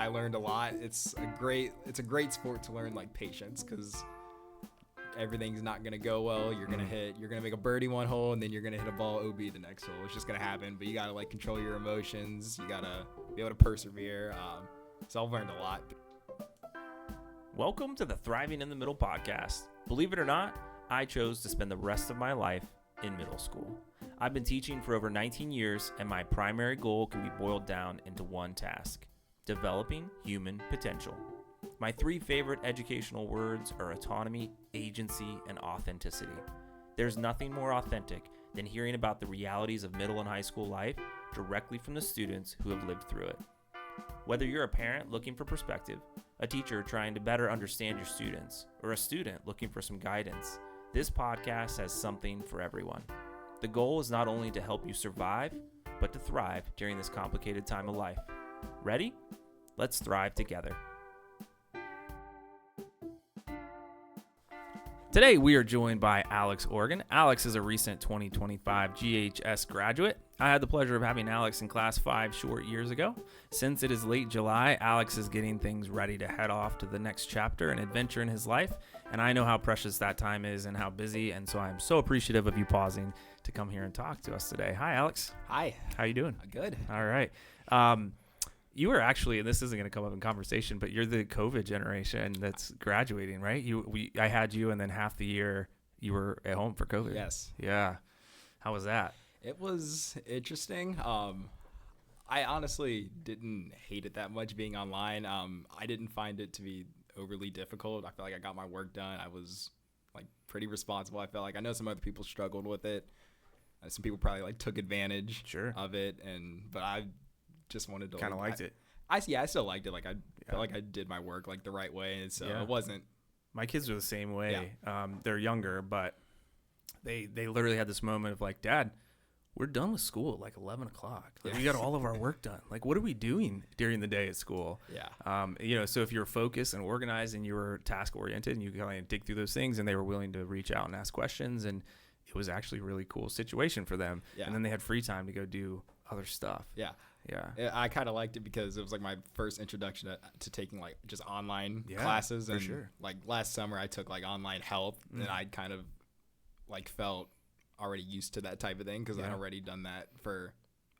I learned a lot. It's a great sport to learn like patience, because everything's not gonna go well. You're gonna make a birdie one hole, and then you're gonna hit a ball OB the next hole. It's just gonna happen. But you gotta like control your emotions. You gotta be able to persevere. So I've learned a lot. Welcome to the Thriving in the Middle podcast. Believe it or not, I chose to spend the rest of my life in middle school. I've been teaching for over 19 years, and my primary goal can be boiled down into one task: developing human potential. My three favorite educational words are autonomy, agency, and authenticity. There's nothing more authentic than hearing about the realities of middle and high school life directly from the students who have lived through it. Whether you're a parent looking for perspective, a teacher trying to better understand your students, or a student looking for some guidance, this podcast has something for everyone. The goal is not only to help you survive, but to thrive during this complicated time of life. Ready? Let's thrive together. Today, we are joined by Alex Organ. Alex is a recent 2025 GHS graduate. I had the pleasure of having Alex in class 5 short years ago. Since it is late July, Alex is getting things ready to head off to the next chapter and adventure in his life. And I know how precious that time is and how busy. And so I'm so appreciative of you pausing to come here and talk to us today. Hi, Alex. Hi. How you doing? Good. All right. You were actually, and this isn't going to come up in conversation, but you're the COVID generation that's graduating, right? I had you, and then half the year you were at home for COVID. Yes. Yeah. How was that? It was interesting. I honestly didn't hate it that much being online. I didn't find it to be overly difficult. I felt like I got my work done. I was like pretty responsible. I felt like I know some other people struggled with it. Some people probably like took advantage of it, but I just wanted to kind of liked it. I still liked it. Like I felt like I did my work like the right way, and so it wasn't. My kids are the same way. They're younger, but they literally had this moment of like, Dad, we're done with school at like 11 o'clock. Like, we got all of our work done. Like, what are we doing during the day at school? Yeah. So if you're focused and organized and you were task oriented and you kind of dig through those things, and they were willing to reach out and ask questions, and it was actually a really cool situation for them. Yeah. And then they had free time to go do other stuff. Yeah. Yeah. I kind of liked it because it was like my first introduction to taking like just online classes. And sure. Like last summer I took like online health, and I kind of like felt already used to that type of thing because I'd already done that for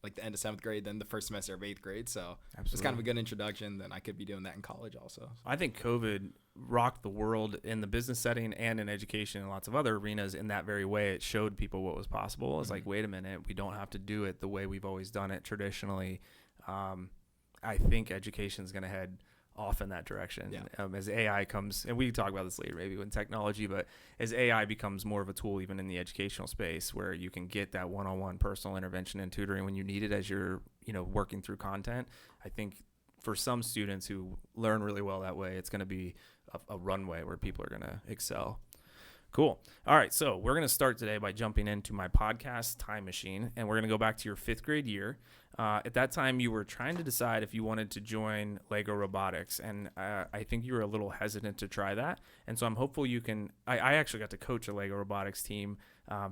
like the end of 7th grade, then the first semester of 8th grade. So it's kind of a good introduction. Then I could be doing that in college also. I think COVID rocked the world in the business setting and in education and lots of other arenas in that very way. It showed people what was possible. It's like, wait a minute, we don't have to do it the way we've always done it traditionally. I think education is going to head off in that direction as AI comes, and we can talk about this later maybe when technology, but as AI becomes more of a tool even in the educational space where you can get that one-on-one personal intervention and tutoring when you need it as you're working through content. I think for some students who learn really well that way, it's going to be a runway where people are going to excel. Cool. All right, so we're going to start today by jumping into my podcast time machine, and we're going to go back to your 5th grade year. At that time, you were trying to decide if you wanted to join Lego Robotics, and I think you were a little hesitant to try that. And so I'm hopeful you can. I actually got to coach a Lego Robotics team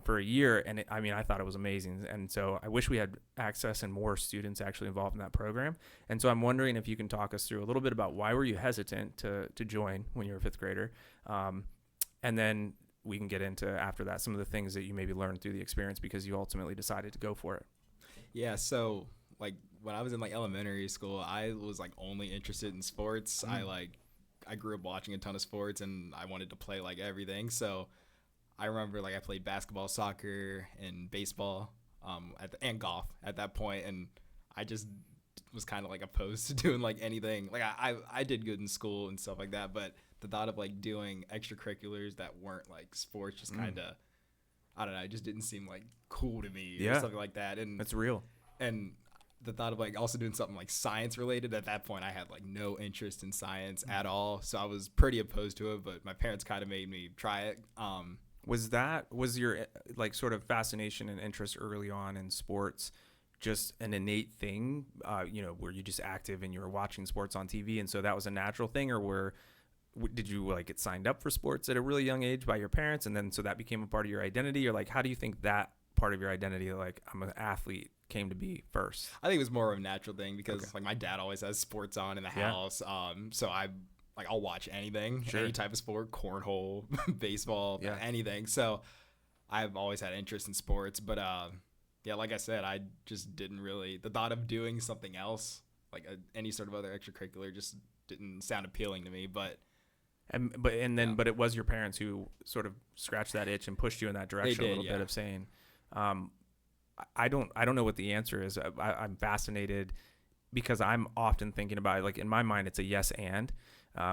for a year, and I thought it was amazing. And so I wish we had access and more students actually involved in that program. And so I'm wondering if you can talk us through a little bit about why were you hesitant to join when you were a 5th grader, and then we can get into after that some of the things that you maybe learned through the experience because you ultimately decided to go for it. Yeah, so like when I was in like elementary school, I was like only interested in sports. I grew up watching a ton of sports and I wanted to play like everything. So I remember like I played basketball, soccer, and baseball, and golf at that point, and I just was kind of like opposed to doing like anything. Like I did good in school and stuff like that, but the thought of like doing extracurriculars that weren't like sports just kind of, I don't know, it just didn't seem like cool to me or something like that. And that's real. And the thought of like also doing something like science related, at that point I had like no interest in science at all. So I was pretty opposed to it, but my parents kind of made me try it. Was your like sort of fascination and interest early on in sports just an innate thing, were you just active and you were watching sports on TV and so that was a natural thing, or did you like get signed up for sports at a really young age by your parents and then so that became a part of your identity, or like how do you think that part of your identity, like I'm an athlete, came to be first? I think it was more of a natural thing because Okay. like my dad always has sports on in the Yeah. house. So I'll watch anything, Sure. any type of sport, cornhole, baseball, Yeah. anything. So I've always had interest in sports, but yeah, like I said, I just didn't really the thought of doing something else, like any sort of other extracurricular, just didn't sound appealing to me. But But it was your parents who sort of scratched that itch and pushed you in that direction a did, little yeah. bit of saying, I don't know what the answer is. I'm fascinated because I'm often thinking about it. Like in my mind, it's a yes and.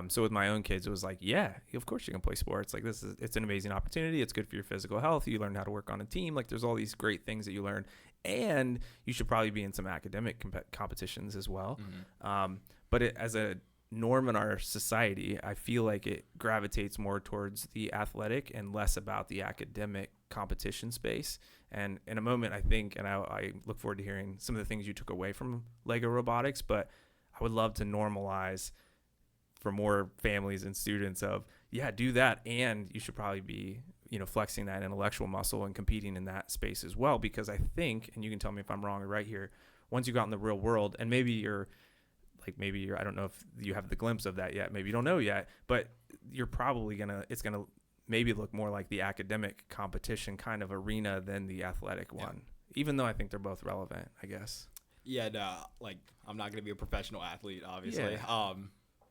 So with my own kids, it was like, yeah, of course you can play sports. Like it's an amazing opportunity. It's good for your physical health. You learn how to work on a team. Like there's all these great things that you learn, and you should probably be in some academic competitions as well. But as a norm in our society, I feel like it gravitates more towards the athletic and less about the academic competition space. And in a moment, I think, and I look forward to hearing some of the things you took away from Lego Robotics, but I would love to normalize for more families and students of, yeah, do that. And you should probably be, flexing that intellectual muscle and competing in that space as well. Because I think, and you can tell me if I'm wrong or right here, once you got in the real world, and maybe you're, I don't know if you have the glimpse of that yet. Maybe you don't know yet, but you're probably it's going to maybe look more like the academic competition kind of arena than the athletic one, even though I think they're both relevant, I guess. Yeah, no, like I'm not going to be a professional athlete, obviously. Yeah.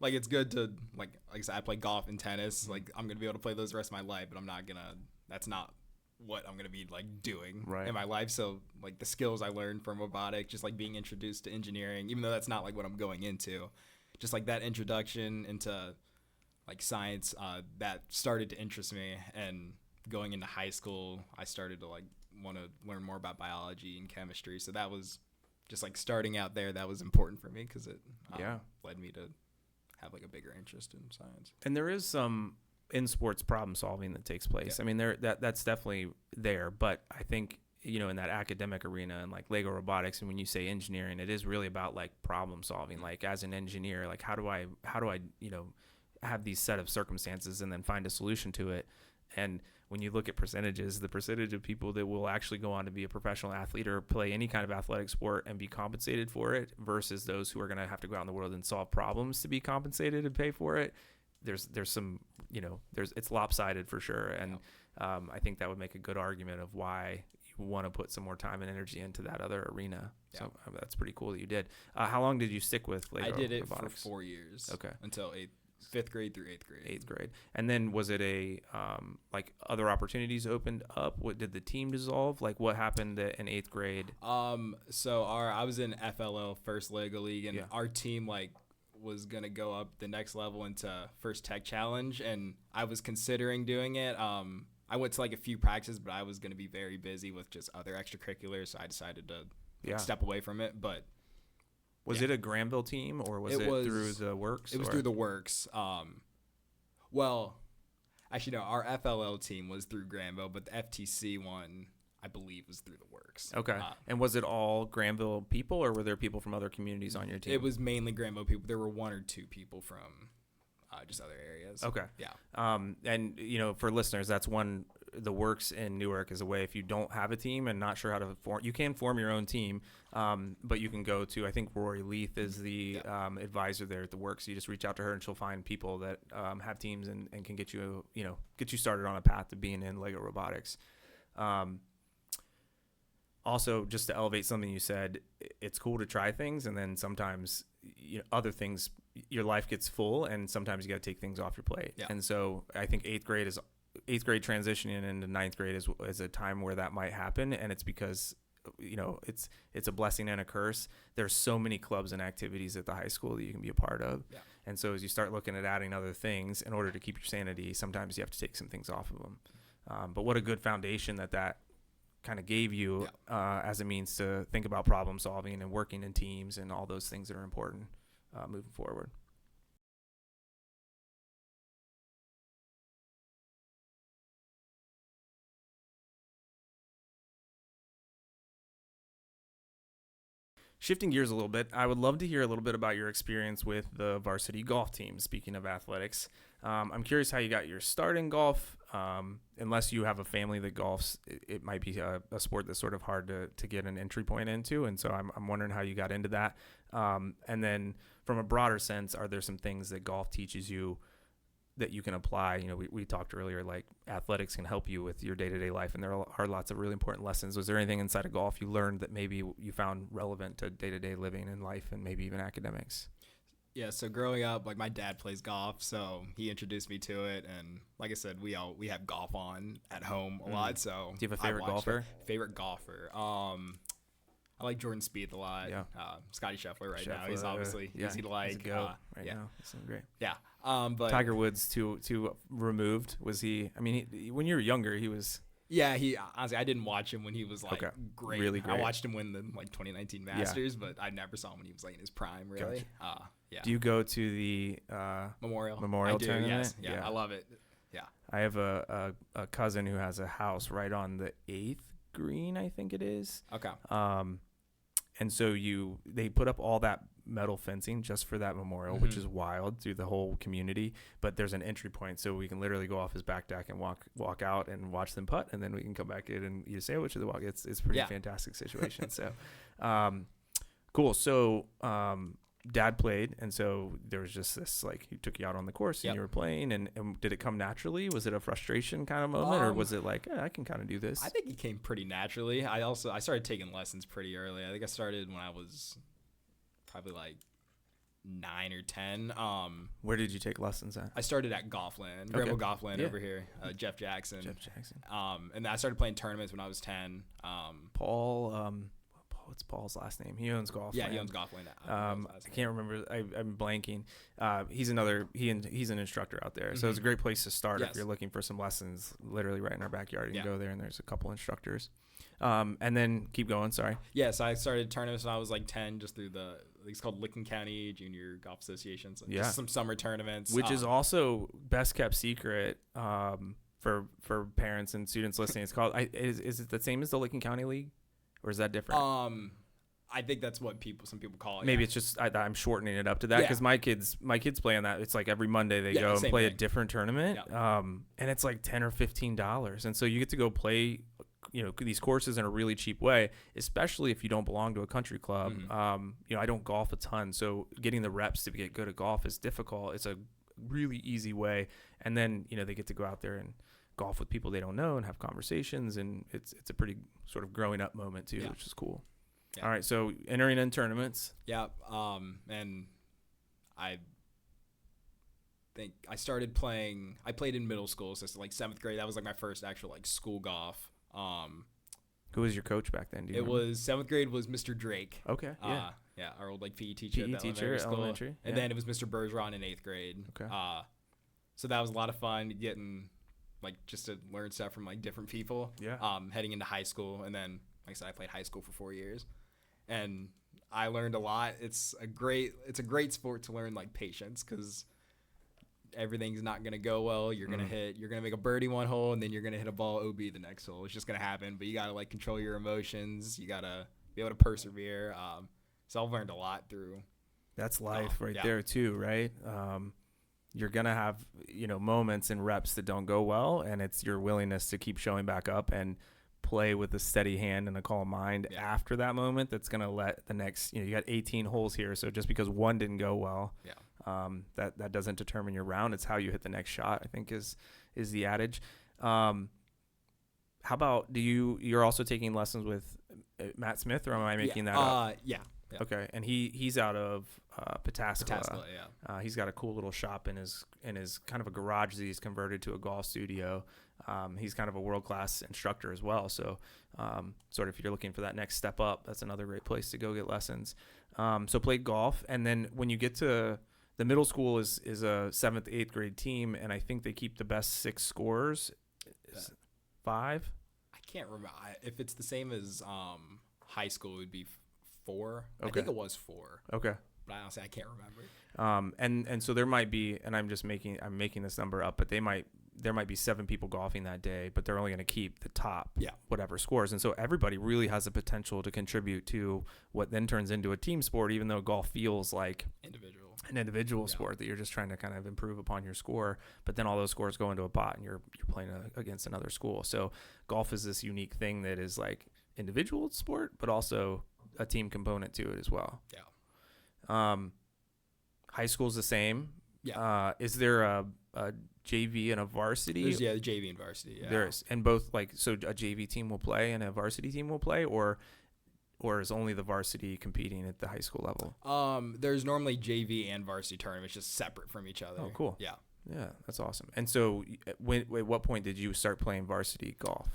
Like it's good to like I said, I play golf and tennis. Like I'm going to be able to play those the rest of my life, but that's not what I'm going to be like doing in my life. So like the skills I learned from robotics, just like being introduced to engineering, even though that's not like what I'm going into, just like that introduction into like science, that started to interest me. And going into high school, I started to like want to learn more about biology and chemistry. So that was just like starting out there. That was important for me because it led me to have like a bigger interest in science. And there is some in sports problem solving that takes place. I mean, that's definitely there, but I think, in that academic arena and like Lego Robotics, and when you say engineering, it is really about like problem solving. Like as an engineer, like how do I have these set of circumstances and then find a solution to it. And when you look at percentages, the percentage of people that will actually go on to be a professional athlete or play any kind of athletic sport and be compensated for it versus those who are going to have to go out in the world and solve problems to be compensated and pay for it, there's some, it's lopsided for sure. And I think that would make a good argument of why you want to put some more time and energy into that other arena. So that's pretty cool that you did. How long did you stick with Lego Robotics? I did it Robotics? for 4 years. Okay. Until 5th grade through 8th grade. 8th grade. And then was it like other opportunities opened up? What did the team dissolve? Like what happened in 8th grade? So I was in FLL, First Lego League, and our team like was gonna go up the next level into First Tech Challenge, and I was considering doing it. I went to like a few practices, but I was gonna be very busy with just other extracurriculars, so I decided to step away from it. But was it a Granville team or was it through the Works? It was through the Works. Well, actually, no, our FLL team was through Granville, but the FTC one, I believe, was through the Works. Okay. And was it all Granville people or were there people from other communities on your team? It was mainly Granville people. There were 1 or 2 people from just other areas. Okay. Yeah. And, for listeners, that's one, the Works in Newark is a way if you don't have a team and not sure how to form, you can form your own team, but you can go to, I think Rory Leith is the advisor there at the Works. You just reach out to her and she'll find people that have teams and can get you, get you started on a path to being in Lego Robotics. Also, just to elevate something you said, it's cool to try things, and then sometimes other things, your life gets full, and sometimes you got to take things off your plate. Yeah. And so I think 8th grade transitioning into 9th grade is a time where that might happen, and it's because it's a blessing and a curse. There's so many clubs and activities at the high school that you can be a part of. Yeah. And so as you start looking at adding other things in order to keep your sanity, sometimes you have to take some things off of them. But what a good foundation that kind of gave you as a means to think about problem solving and working in teams and all those things that are important moving forward. Shifting gears a little bit, I would love to hear a little bit about your experience with the varsity golf team. Speaking of athletics, I'm curious how you got your start in golf. Unless you have a family that golfs, it might be a sport that's sort of hard to get an entry point into. And so I'm wondering how you got into that. And then from a broader sense, are there some things that golf teaches you that you can apply? You know, we talked earlier, like athletics can help you with your day-to-day life, and there are lots of really important lessons. Was there anything inside of golf you learned that maybe you found relevant to day-to-day living and life and maybe even academics? Yeah, so growing up, like my dad plays golf, so he introduced me to it, and like I said, we have golf on at home a lot. So do you have a favorite golfer? Favorite golfer? I like Jordan Spieth a lot. Yeah. Scotty Scheffler now. He's obviously easy to like. He's a goat now. He's great. Yeah. But Tiger Woods too removed. Was he? I mean, when you were younger, he was. Yeah, he honestly, I didn't watch him when he was like great. Really great. I watched him win the 2019 Masters, but I never saw him when he was like in his prime, really. Gotcha. Yeah. Do you go to the Memorial I do, tournament? Yes. Yeah, I love it. Yeah. I have a cousin who has a house right on the 8th green, I think it is. Okay. And so they put up all that metal fencing just for that memorial, which is wild, through the whole community. But there's an entry point, so we can literally go off his back deck and walk out and watch them putt, and then we can come back in and eat a sandwich or the walk. It's a pretty fantastic situation. So, cool. So, Dad played, and so there was just this, like, he took you out on the course and you were playing, and did it come naturally? Was it a frustration kind of moment, or was it like, I can kind of do this? I think it came pretty naturally. I started taking lessons pretty early. I think I started when I was probably like 9 or 10. Where did you take lessons at? I started at Golfland, Granville Golfland over here. Jeff Jackson. And I started playing tournaments when I was 10. Paul, what's Paul's last name? He owns Golfland. Yeah, he owns Golfland. I can't remember. I'm blanking. He's an instructor out there. So it's a great place to start if you're looking for some lessons. Literally right in our backyard. You can go there, and there's a couple instructors. And then keep going. Sorry. Yeah, so I started tournaments when I was like 10, just through it's called Licking County Junior Golf Association. So just some summer tournaments. Which is also best kept secret for parents and students listening. It's called, is it the same as the Licking County League? Or is that different? I think that's what some people call it. Maybe it's just I'm shortening it up to that, because my kids play on that. It's like every Monday they go and play a different tournament, and it's like $10 or $15, and so you get to go play, these courses in a really cheap way, especially if you don't belong to a country club. I don't golf a ton, so getting the reps to get good at golf is difficult. It's a really easy way, and then they get to go out there and golf with people they don't know and have conversations, and it's a pretty sort of growing up moment too, which is cool. All right, so entering in tournaments. And I think I started playing. I played in middle school, so it's like 7th grade. That was like my first actual like school golf. Who was your coach back then? Was 7th grade was Mr. Drake. Okay. Our old like PE teacher. Elementary. And then it was Mr. Bergeron in 8th grade. Okay. So that was a lot of fun getting, like, just to learn stuff from like different people. Heading into high school, and then like I said, I played high school for 4 years, and I learned a lot. It's a great sport to learn like patience, because everything's not gonna go well. You're gonna make a birdie one hole, and then you're gonna hit a ball OB the next hole. It's just gonna happen. But you gotta like control your emotions. You gotta be able to persevere. So I've learned a lot through. That's life there too, right? You're going to have, moments and reps that don't go well, and it's your willingness to keep showing back up and play with a steady hand and a calm mind after that moment that's going to let the next, you got 18 holes here, so just because one didn't go well, that doesn't determine your round. It's how you hit the next shot, I think is the adage. How about, you're also taking lessons with Matt Smith, or am I making that up? Yeah. Okay, and he's out of Pataskala. He's got a cool little shop in his kind of a garage that he's converted to a golf studio. He's kind of a world-class instructor as well. So sort of if you're looking for that next step up, that's another great place to go get lessons. So played golf, and then when you get to the middle school is a 7th, 8th grade team, and I think they keep the best 6 scorers. 5? I can't remember. If it's the same as high school, it would be 4. Okay. I think it was 4. Okay. But honestly, I can't remember. And so there might be, and I'm making this number up, but there might be 7 people golfing that day, but they're only going to keep the top whatever scores. And so everybody really has the potential to contribute to what then turns into a team sport, even though golf feels like an individual sport that you're just trying to kind of improve upon your score, but then all those scores go into a pot and you're playing against another school. So golf is this unique thing that is like individual sport, but also a team component to it as well. Yeah. High school's the same. Yeah. Is there a JV and a varsity? There's, the JV and varsity. Yeah. There's, and both, like, so a JV team will play and a varsity team will play, or is only the varsity competing at the high school level? There's normally JV and varsity tournaments just separate from each other. Oh, cool. Yeah. Yeah, that's awesome. And so at what point did you start playing varsity golf?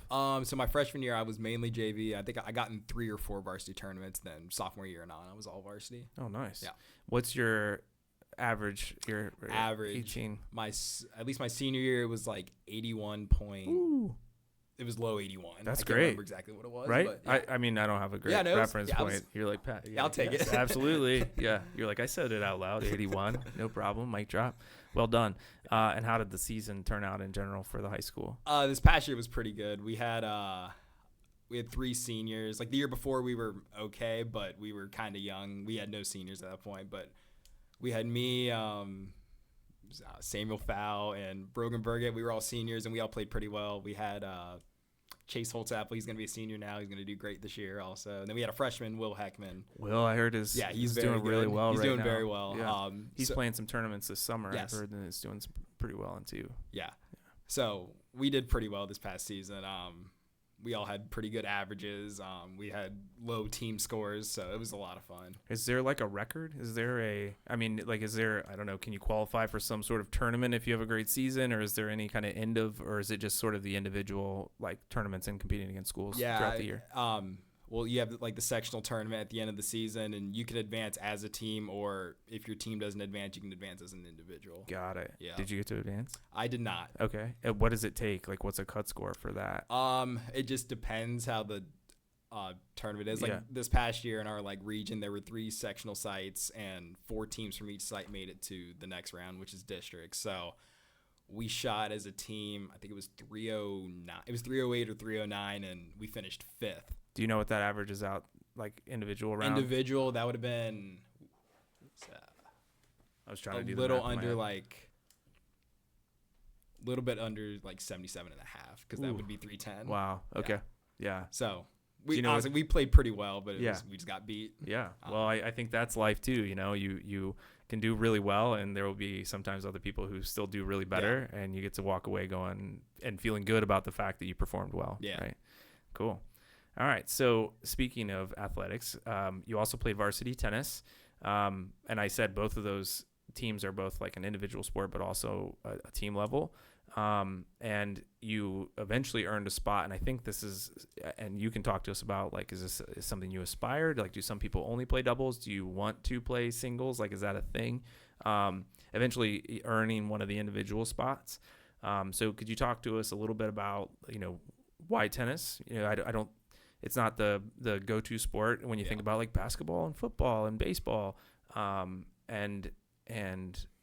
So my freshman year, I was mainly JV. I think I got in 3 or 4 varsity tournaments. Then sophomore year and on, I was all varsity. Oh, nice. Yeah. What's your average? Your average? 18. At least my senior year, it was like 81 point. Ooh. It was low 81. That's I great. can't remember exactly what it was. Right? But yeah. I mean, I don't have a great reference point. You're like, Pat. I'll take it. Absolutely. Yeah. You're like, I said it out loud. 81. No problem. Mic drop. Well done. And how did the season turn out in general for the high school? This past year was pretty good. We had 3 seniors. Like the year before, we were okay, but we were kind of young. We had no seniors at that point, but we had me, Samuel Fowl, and Brogan Burgett. We were all seniors, and we all played pretty well. We had Chase Holtzapfel. He's going to be a senior now. He's going to do great this year also. And then we had a freshman, Will Heckman. Will, I heard he's doing really well right now. He's doing very well. Yeah. He's playing some tournaments this summer. Yes. I've heard that he's doing pretty well too. Yeah. So we did pretty well this past season. We all had pretty good averages. We had low team scores, so it was a lot of fun. Is there like a record? Is there I don't know, can you qualify for some sort of tournament if you have a great season, or is there any kind of or is it just sort of the individual like tournaments and competing against schools throughout the year? Well, you have like the sectional tournament at the end of the season, and you can advance as a team, or if your team doesn't advance, you can advance as an individual. Got it. Yeah. Did you get to advance? I did not. Okay. And what does it take? Like, what's a cut score for that? It just depends how the tournament is. Like this past year in our like region, there were 3 sectional sites, and 4 teams from each site made it to the next round, which is districts. So we shot as a team. I think it was 309. It was 308 or 309, and we finished 5th. Do you know what that averages out, like individual round? Individual, that would have been I was trying to do a little under like little bit under like 77 and a half, because that would be 310. Wow. Okay. Yeah. So we honestly we played pretty well, but we just got beat. Yeah. Well, I think that's life too. You know, you can do really well, and there will be sometimes other people who still do really better, and you get to walk away going and feeling good about the fact that you performed well. Yeah. Right. Cool. All right. So speaking of athletics, you also play varsity tennis. And I said both of those teams are both like an individual sport, but also a team level. And you eventually earned a spot. And I think this is, and you can talk to us about, like, is this something you aspired? Like, do some people only play doubles? Do you want to play singles? Like, is that a thing? Eventually earning one of the individual spots. So could you talk to us a little bit about, why tennis? I don't, it's not the go-to sport when you think about like basketball and football and baseball. And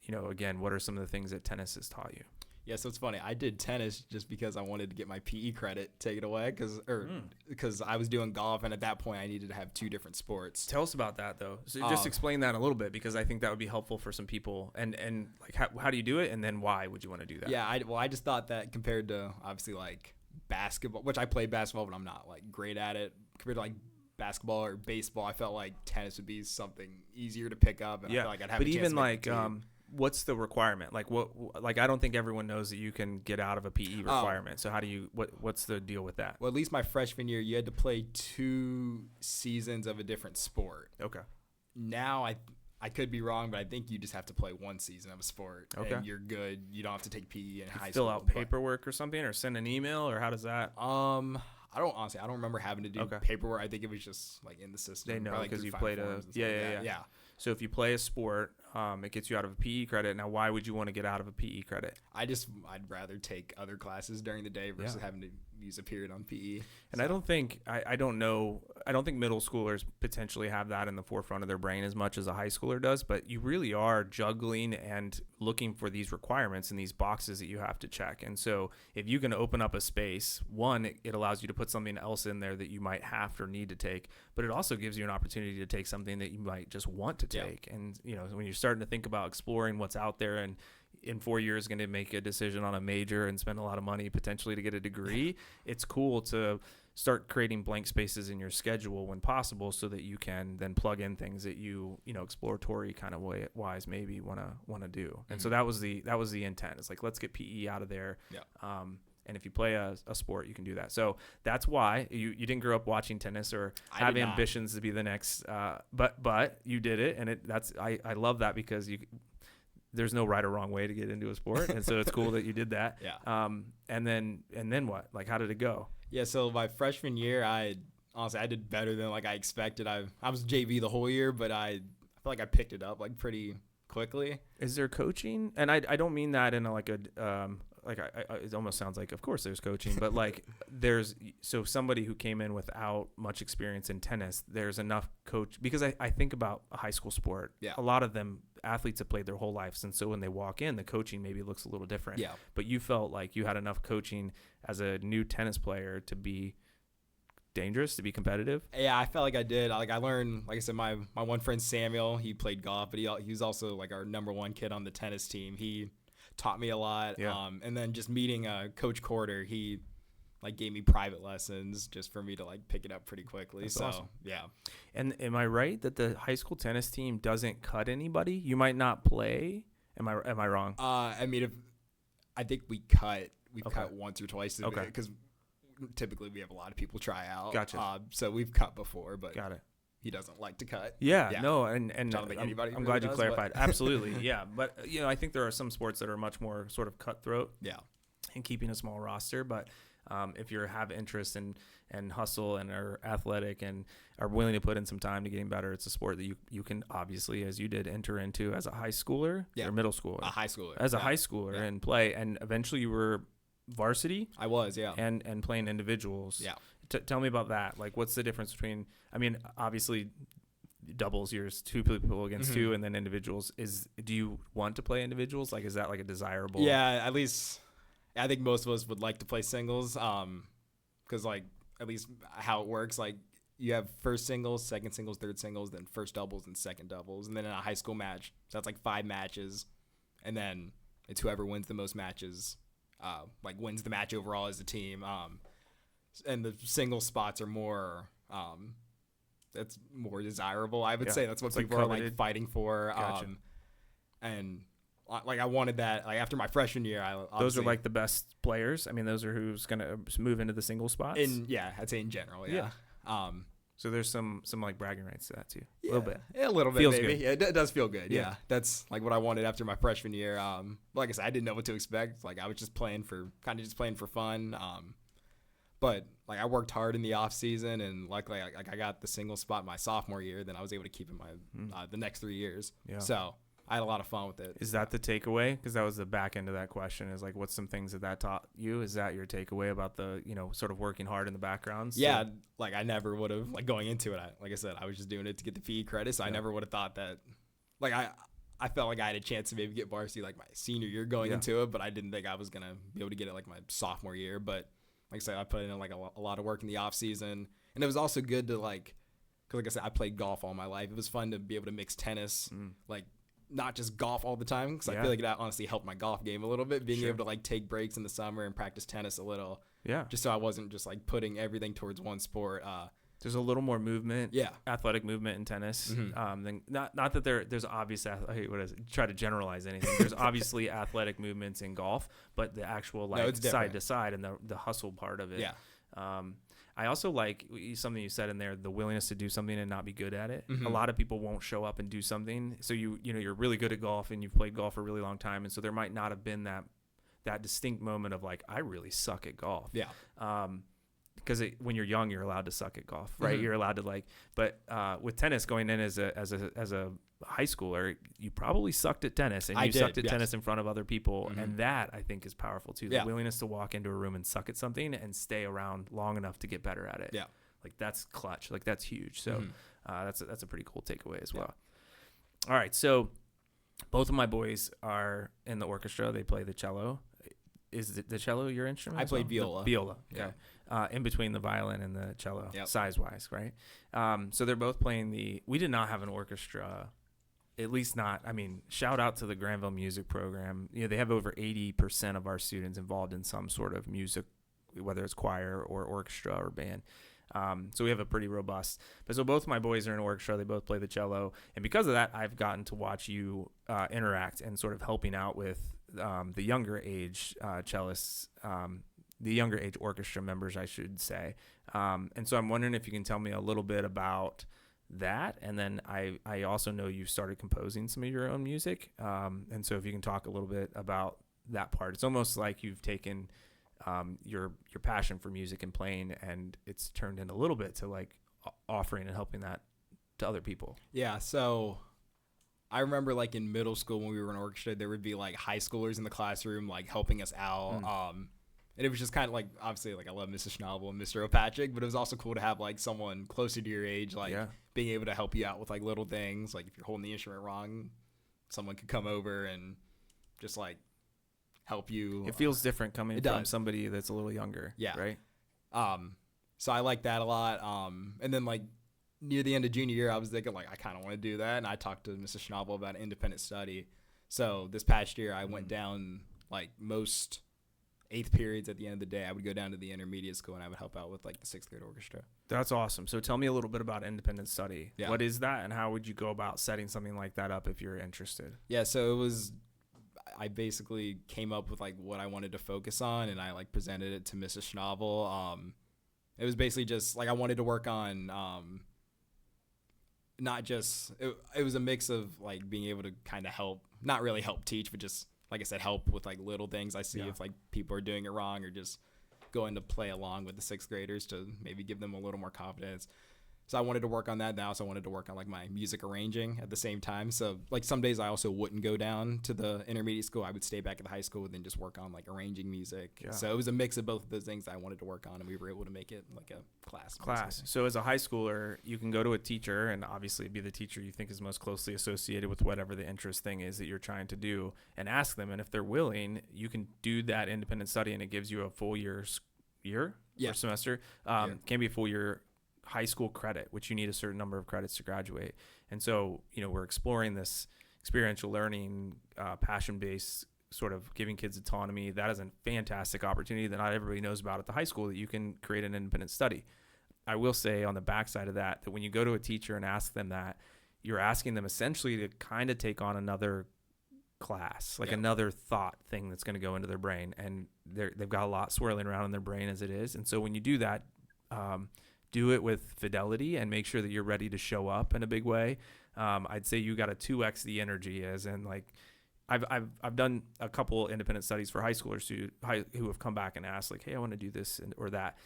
again, what are some of the things that tennis has taught you? Yeah, so it's funny. I did tennis just because I wanted to get my PE credit taken away because I was doing golf, and at that point I needed to have 2 different sports. Tell us about that though. So just explain that a little bit, because I think that would be helpful for some people. And like how do you do it, and then why would you want to do that? Yeah, I just thought that compared to obviously like basketball, which I play basketball, but I'm not like great at it, compared to like basketball or baseball, I felt like tennis would be something easier to pick up, and I feel like I'd have a chance to make the team. What's the requirement? Like I don't think everyone knows that you can get out of a PE requirement. So how do you what's the deal with that? Well, at least my freshman year, you had to play 2 seasons of a different sport. Okay. Now I could be wrong, but I think you just have to play 1 season of a sport, and you're good. You don't have to take PE in high school. Fill out paperwork or something, or send an email, or how does that? I don't remember having to do paperwork. I think it was just like in the system. They know because you played yeah. So if you play a sport, it gets you out of a PE credit. Now, why would you want to get out of a PE credit? I'd rather take other classes during the day versus having to use a period on PE. And I don't think middle schoolers potentially have that in the forefront of their brain as much as a high schooler does, but you really are juggling and looking for these requirements and these boxes that you have to check. And so if you can open up a space, one, it allows you to put something else in there that you might have or need to take, but it also gives you an opportunity to take something that you might just want to take. And when you're starting to think about exploring what's out there, and in 4 years going to make a decision on a major and spend a lot of money potentially to get a degree, it's cool to start creating blank spaces in your schedule when possible, so that you can then plug in things that you know, exploratory kind of wise maybe want to do. And so that was the intent. It's like, let's get PE out of there. Yeah. And if you play a sport, you can do that. So that's why you didn't grow up watching tennis or have ambitions to be the next, but you did it. And I love that, because there's no right or wrong way to get into a sport. And so it's cool that you did that. Yeah. And then what? Like, how did it go? Yeah. So my freshman year, I did better than like I expected. I was JV the whole year, but I feel like I picked it up like pretty quickly. Is there coaching? And I don't mean that in a, like a, like it almost sounds like, of course there's coaching, but like so somebody who came in without much experience in tennis, there's enough coach, because I think about a high school sport. Yeah. A lot of them athletes have played their whole lives. And so when they walk in, the coaching maybe looks a little different. Yeah. But you felt like you had enough coaching as a new tennis player to be dangerous, to be competitive. Yeah, I felt like I did. I learned, like I said, my one friend Samuel, he played golf, but he was also like our number one kid on the tennis team. He taught me a lot. Yeah. And then just meeting Coach Corder, he like gave me private lessons just for me to like pick it up pretty quickly. That's so awesome. Yeah. And am I right that the high school tennis team doesn't cut anybody? You might not play. Am I wrong? I mean, I think we've cut once or twice because typically we have a lot of people try out. Gotcha. So we've cut before, but Got it. he doesn't like to cut. Yeah. No, and I don't think anybody I'm really glad you does, clarified. Absolutely. Yeah. But you know, I think there are some sports that are much more sort of cutthroat. Yeah. And keeping a small roster, but if you have interest and hustle and are athletic and are willing to put in some time to getting better, it's a sport that you can obviously, as you did, enter into as a high schooler or middle schooler. A high schooler. As a high schooler and play, and eventually you were varsity. I was, yeah. And playing individuals. Yeah. Tell me about that. Like, what's the difference between? I mean, obviously, doubles, you're two people against two, and then individuals. Do you want to play individuals? Like, is that like a desirable? Yeah, at least I think most of us would like to play singles. Because like at least how it works, like you have first singles, second singles, third singles, then first doubles and second doubles, and then in a high school match, so that's like 5 matches, and then it's whoever wins the most matches, like wins the match overall as a team. And the single spots are more, that's more desirable. I would say that's what it's people like are like fighting for. Gotcha. And like I wanted that. Like after my freshman year, those are like the best players. I mean, those are who's gonna move into the single spots. I'd say in general, yeah. So there's some like bragging rights to that too. Yeah, a little bit. Yeah, a little bit. Feels maybe. good. Yeah, it does feel good. Yeah. That's like what I wanted after my freshman year. Like I said, I didn't know what to expect. Like I was just playing for fun. But like I worked hard in the off season, and luckily like I got the single spot my sophomore year. Then I was able to keep it my the next 3 years. Yeah. So I had a lot of fun with it. Is that the takeaway? Because that was the back end of that question. Is like, what's some things that taught you? Is that your takeaway about the sort of working hard in the background? So, yeah, like I never would have like going into it. Like I said, I was just doing it to get the PE credit. So I never would have thought that. Like I felt like I had a chance to maybe get varsity like my senior year going into it, but I didn't think I was gonna be able to get it like my sophomore year. But like I said, I put in like a lot of work in the off season, and it was also good to like, cause like I said, I played golf all my life. It was fun to be able to mix tennis, like not just golf all the time, because I feel like that honestly helped my golf game a little bit. Being able to like take breaks in the summer and practice tennis a little, just so I wasn't just like putting everything towards one sport. There's a little more movement, athletic movement in tennis. Than not that there's obvious. Try to generalize anything. There's obviously athletic movements in golf, but the actual like side to side and the hustle part of it. Yeah. I also like something you said in there, the willingness to do something and not be good at it. A lot of people won't show up and do something. So you're really good at golf and you've played golf for a really long time, and so there might not have been that distinct moment of like, I really suck at golf. Yeah. Because when you're young, you're allowed to suck at golf, right? You're allowed to like, but with tennis, going in as a high schooler, you probably sucked at tennis, and you sucked at tennis in front of other people, and that I think is powerful too. The willingness to walk into a room and suck at something and stay around long enough to get better at it. Yeah, like that's clutch. Like that's huge. So that's a pretty cool takeaway as well. All right, so both of my boys are in the orchestra. They play the cello. Is the cello your instrument? I played viola. Viola. Okay. In between the violin and the cello, size-wise, right? So they're both playing we did not have an orchestra at least not, I mean, shout out to the Granville Music Program. You know, they have over 80% of our students involved in some sort of music, whether it's choir or orchestra or band. So we have a pretty robust, but so both my boys are in orchestra. They both play the cello. And because of that, I've gotten to watch you interact and sort of helping out with the younger age cellists, the younger age orchestra members, I should say. And so I'm wondering if you can tell me a little bit about that. And then I also know you started composing some of your own music. And so if you can talk a little bit about that part. It's almost like you've taken your passion for music and playing, and it's turned in a little bit to like offering and helping that to other people. Yeah, so I remember like in middle school when we were in orchestra, there would be like high schoolers in the classroom like helping us out. And it was just kind of like, obviously, like I love Mrs. Schnabel and Mr. Opatrick, but it was also cool to have like someone closer to your age, like being able to help you out with like little things. Like if you're holding the instrument wrong, someone could come over and just like help you. It feels different coming from somebody that's a little younger. Yeah. Right. So I like that a lot. And then like near the end of junior year, I was thinking like, I kind of want to do that. And I talked to Mrs. Schnabel about independent study. So this past year I went down like most 8th periods at the end of the day. I would go down to the intermediate school and I would help out with like the 6th grade orchestra. That's awesome. So tell me a little bit about independent study. Yeah. What is that, and how would you go about setting something like that up if you're interested? Yeah, so I basically came up with like what I wanted to focus on, and I like presented it to Mrs. Schnabel. It was basically just like I wanted to work on not just it was a mix of like being able to kind of help, not really help teach, but just like I said, help with like little things I see if like people are doing it wrong, or just going to play along with the 6th graders to maybe give them a little more confidence. So I wanted to work on that. And I also wanted to work on like my music arranging at the same time. So like some days I also wouldn't go down to the intermediate school. I would stay back at the high school and then just work on like arranging music. Yeah. So it was a mix of both of those things that I wanted to work on, and we were able to make it like a class. So as a high schooler, you can go to a teacher and obviously be the teacher you think is most closely associated with whatever the interest thing is that you're trying to do, and ask them. And if they're willing, you can do that independent study, and it gives you a full year or semester. Can be a full year high school credit, which you need a certain number of credits to graduate. And so, you know, we're exploring this experiential learning, passion-based sort of giving kids autonomy. That is a fantastic opportunity that not everybody knows about at the high school, that you can create an independent study. I will say on the backside of that when you go to a teacher and ask them that, you're asking them essentially to kind of take on another class, like another thought thing that's going to go into their brain. And they've got a lot swirling around in their brain as it is. And so when you do that, do it with fidelity and make sure that you're ready to show up in a big way. I'd say you got to 2x the energy, as in like I've done a couple independent studies for high schoolers who have come back and asked like, hey, I want to do this or that.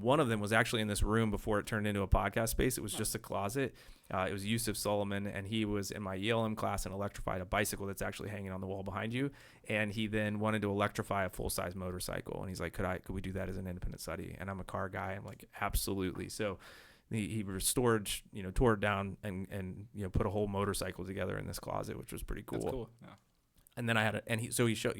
One of them was actually in this room before it turned into a podcast space. It was just a closet. It was Yusuf Solomon, and he was in my ELM class and electrified a bicycle that's actually hanging on the wall behind you. And he then wanted to electrify a full-size motorcycle. And he's like, could we do that as an independent study? And I'm a car guy. I'm like, absolutely. So he restored, tore it down and put a whole motorcycle together in this closet, which was pretty cool. That's cool. Yeah. And then I had he showed,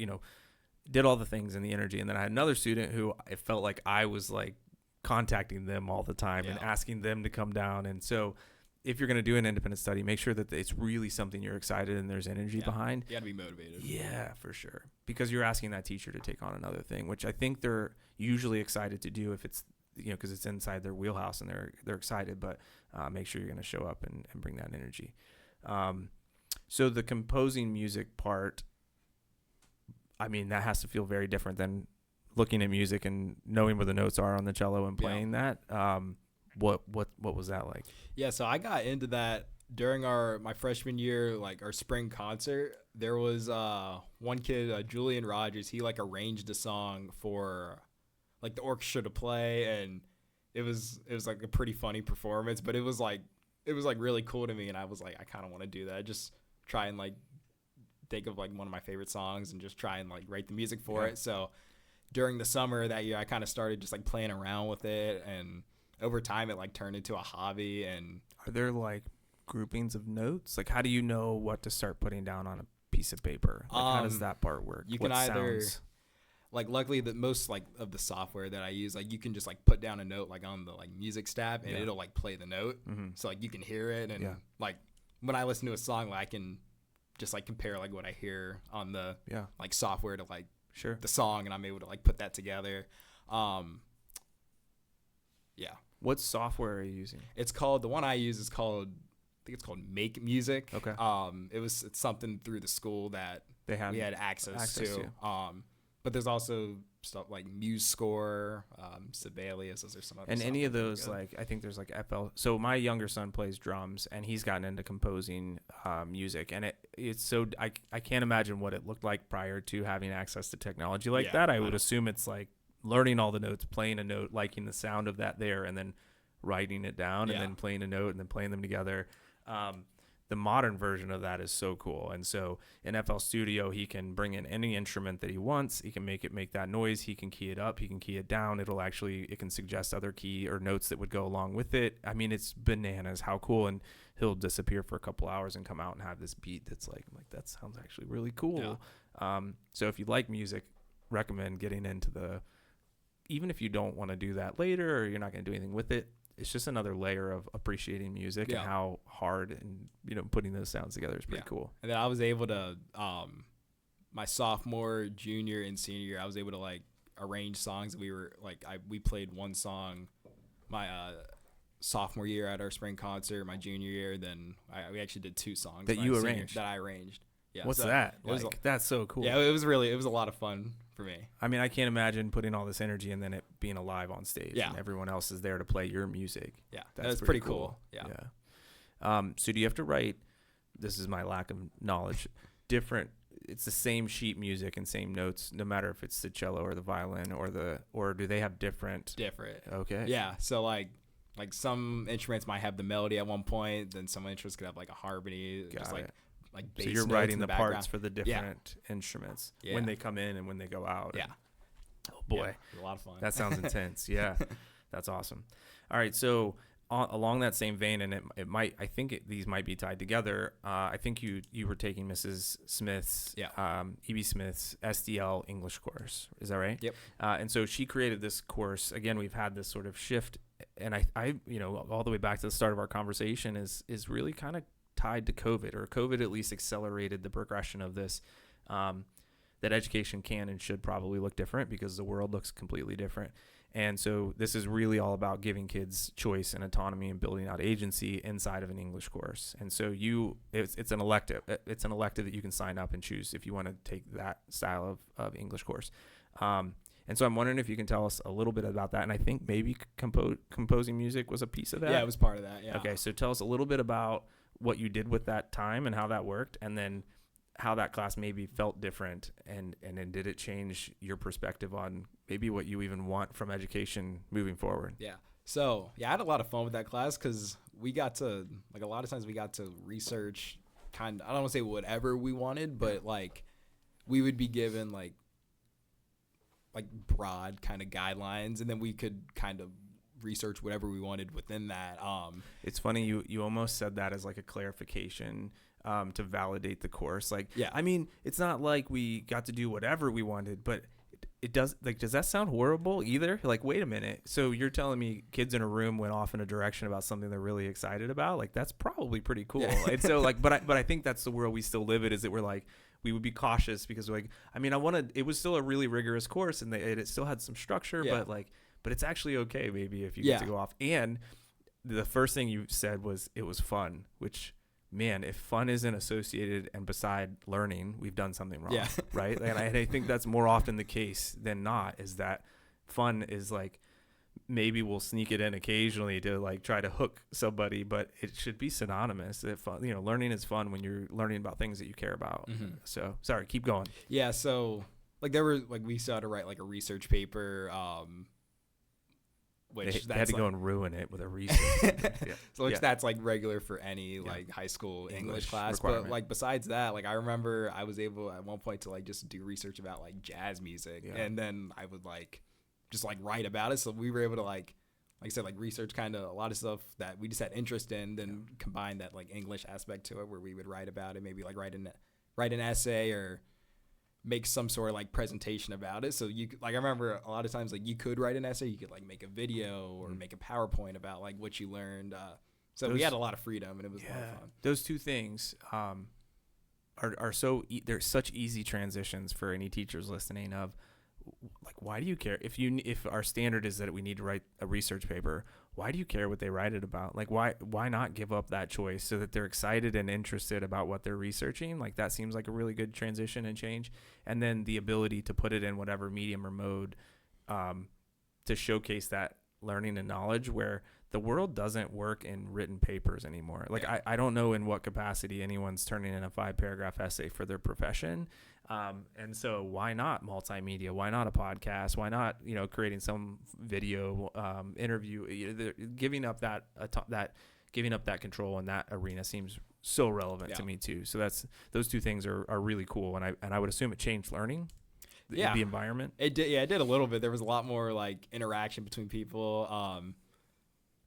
did all the things in the energy. And then I had another student who I felt like I was like contacting them all the time and asking them to come down. And so if you're going to do an independent study, make sure that it's really something you're excited and there's energy behind. You got to be motivated. Yeah, for sure. Because you're asking that teacher to take on another thing, which I think they're usually excited to do if it's, because it's inside their wheelhouse and they're excited, but make sure you're going to show up and bring that energy. So the composing music part, I mean, that has to feel very different than looking at music and knowing where the notes are on the cello and playing that. What was that like? Yeah, so I got into that during my freshman year, like our spring concert. There was one kid, Julian Rogers. He like arranged a song for like the orchestra to play, and it was like a pretty funny performance. But it was like really cool to me, and I was like, I kind of want to do that. Just try and like think of like one of my favorite songs and just try and like write the music for it. So during the summer that year, I kind of started just like playing around with it, and over time it like turned into a hobby. And are there like groupings of notes? Like how do you know what to start putting down on a piece of paper? Like how does that part work? You can either like, luckily the most like of the software that I use, like you can just like put down a note like on the like music stab and it'll like play the note. So like you can hear it and like when I listen to a song, like, I can just like compare like what I hear on the like software to like the song, and I'm able to like put that together. Yeah. What software are you using? It's called, the one I use is called, I think it's called Make Music. Okay. It's something through the school that we had access to. But there's also stuff like MuseScore, Sibelius. Those are some other. And any of those, like, I think there's like FL. So my younger son plays drums, and he's gotten into composing music, and it's so I can't imagine what it looked like prior to having access to technology like that. I would assume it's like learning all the notes, playing a note, liking the sound of that there, and then writing it down, and then playing a note, and then playing them together. The modern version of that is so cool. And so in FL Studio, he can bring in any instrument that he wants. He can make that noise. He can key it up. He can key it down. It can suggest other key or notes that would go along with it. I mean, it's bananas. How cool. And he'll disappear for a couple hours and come out and have this beat that's like, that sounds actually really cool. Yeah. So if you like music, recommend getting into even if you don't want to do that later, or you're not going to do anything with it, it's just another layer of appreciating music and how hard and, putting those sounds together is pretty cool. And then I was able to, my sophomore, junior, and senior year, I was able to like arrange songs. We played one song my sophomore year at our spring concert. My junior year, then we actually did 2 songs that you arranged. That I arranged. Yeah. What's that? That's so cool. Yeah, it was a lot of fun for me. I mean, I can't imagine putting all this energy and then it being alive on stage. Yeah. And everyone else is there to play your music. Yeah. That's pretty cool. Yeah. So do you have to write, this is my lack of knowledge, it's the same sheet music and same notes, no matter if it's the cello or the violin or do they have different? Okay. Yeah. So like some instruments might have the melody at one point, then some instruments could have like a harmony. Got it. Like bass so you're notes writing in the background. parts for the different instruments when they come in and when they go out. Yeah. Oh boy, a lot of fun. That sounds intense. Yeah, that's awesome. All right, so along that same vein, and these might be tied together. I think you were taking Mrs. Smith's, E.B. Smith's SDL English course. Is that right? Yep. And so she created this course. Again, we've had this sort of shift, and I all the way back to the start of our conversation is really kind of tied to COVID, or COVID at least accelerated the progression of this, that education can and should probably look different because the world looks completely different. And so this is really all about giving kids choice and autonomy and building out agency inside of an English course. And so it's an elective. It's an elective that you can sign up and choose if you want to take that style of English course. And so I'm wondering if you can tell us a little bit about that. And I think maybe composing music was a piece of that. Yeah, it was part of that. Yeah. Okay, so tell us a little bit about what you did with that time and how that worked, and then how that class maybe felt different, and then did it change your perspective on maybe what you even want from education moving forward? Yeah. So I had a lot of fun with that class because we got to, like, a lot of times we got to research I don't want to say whatever we wanted, but like we would be given like broad kind of guidelines, and then we could kind of research whatever we wanted within that. It's funny you almost said that as like a clarification to validate the course. I mean, it's not like we got to do whatever we wanted, but it does that sound horrible either? Like, wait a minute, so you're telling me kids in a room went off in a direction about something they're really excited about? Like, that's probably pretty cool. Yeah. And so but I think that's the world we still live in, is that we're like, we would be cautious because it was still a really rigorous course, and it still had some structure, but it's actually okay maybe if you get to go off. And the first thing you said was it was fun, which, man, if fun isn't associated and beside learning, we've done something wrong, right? And I think that's more often the case than not, is that fun is like, maybe we'll sneak it in occasionally to like try to hook somebody, but it should be synonymous. That fun, learning is fun when you're learning about things that you care about. Mm-hmm. So sorry, keep going. Yeah. So we still had to write like a research paper, which they had to go and ruin it with a research. So that's like regular for any like high school English class. But like besides that, like I remember I was able at one point to like just do research about like jazz music, and then I would like just like write about it. So we were able to like I said, like research kind of a lot of stuff that we just had interest in, then combine that like English aspect to it, where we would write about it, maybe like write an essay or make some sort of like presentation about it. So you could, like, I remember a lot of times like you could write an essay, you could like make a video or make a PowerPoint about like what you learned. So we had a lot of freedom, and it was a lot of fun. Those two things are so they're such easy transitions for any teachers listening. Of like, why do you care if our standard is that we need to write a research paper? Why do you care what they write it about? Like, why not give up that choice so that they're excited and interested about what they're researching? Like, that seems like a really good transition and change. And then the ability to put it in whatever medium or mode to showcase that learning and knowledge, where the world doesn't work in written papers anymore. Like, I don't know in what capacity anyone's turning in a 5-paragraph essay for their profession. And so why not multimedia? Why not a podcast? Why not, creating some video interview? Giving up that control in that arena seems so relevant to me too. So those two things are really cool. And I would assume it changed learning. The environment. It did. Yeah, it did a little bit. There was a lot more like interaction between people.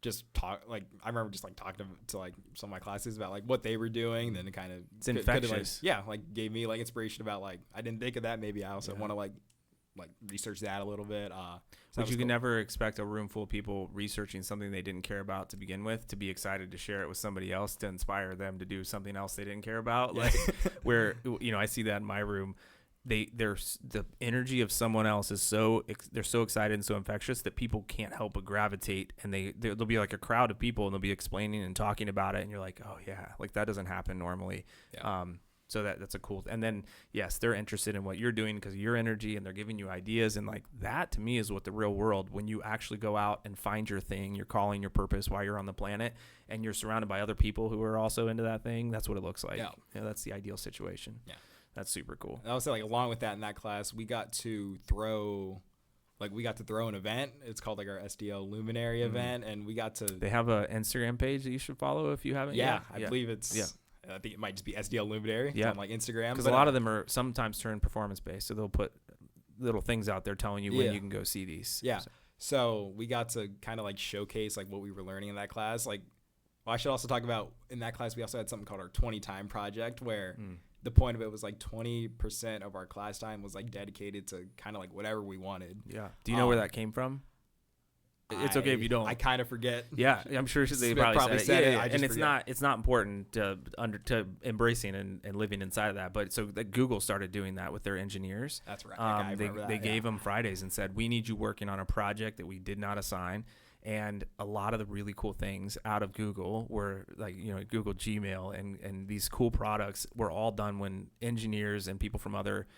Just talk, like I remember just like talking to like some of my classes about like what they were doing, then it kind of it's infectious. Like gave me like inspiration about like I didn't think of that, maybe I also want to like research that a little bit. But you can never expect a room full of people researching something they didn't care about to begin with to be excited to share it with somebody else to inspire them to do something else they didn't care about. Like where I see that in my room. There's the energy of someone else is they're so excited and so infectious that people can't help but gravitate, and there'll be like a crowd of people and they'll be explaining and talking about it, and you're like, oh yeah, like that doesn't happen normally. So that's a cool. And then yes, they're interested in what you're doing because of your energy, and they're giving you ideas, and like that to me is what the real world, when you actually go out and find your thing, your calling, your purpose while you're on the planet, and you're surrounded by other people who are also into that thing. That's what it looks like. That's the ideal situation. That's super cool. I would say, like, along with that, in that class, we got to throw an event. It's called like our SDL Luminary event, and we got to. They have an Instagram page that you should follow if you haven't. I believe it's. I think it might just be SDL Luminary on like Instagram. Because a lot of them are sometimes turn performance based, so they'll put little things out there telling you when you can go see these. So we got to kind of like showcase like what we were learning in that class. Like, well, I should also talk about in that class we also had something called our 20 time project where. The point of it was like 20% of our class time was like dedicated to kind of like whatever we wanted. Yeah. Do you know where that came from? It's okay if you don't. I kind of forget. Yeah, I'm sure they probably said it. And it's forget. not important to embracing and living inside of that. But so Google started doing that with their engineers. That's right. They gave them Fridays and said, we need you working on a project that we did not assign. And a lot of the really cool things out of Google were like, Google Gmail and these cool products were all done when engineers and people from other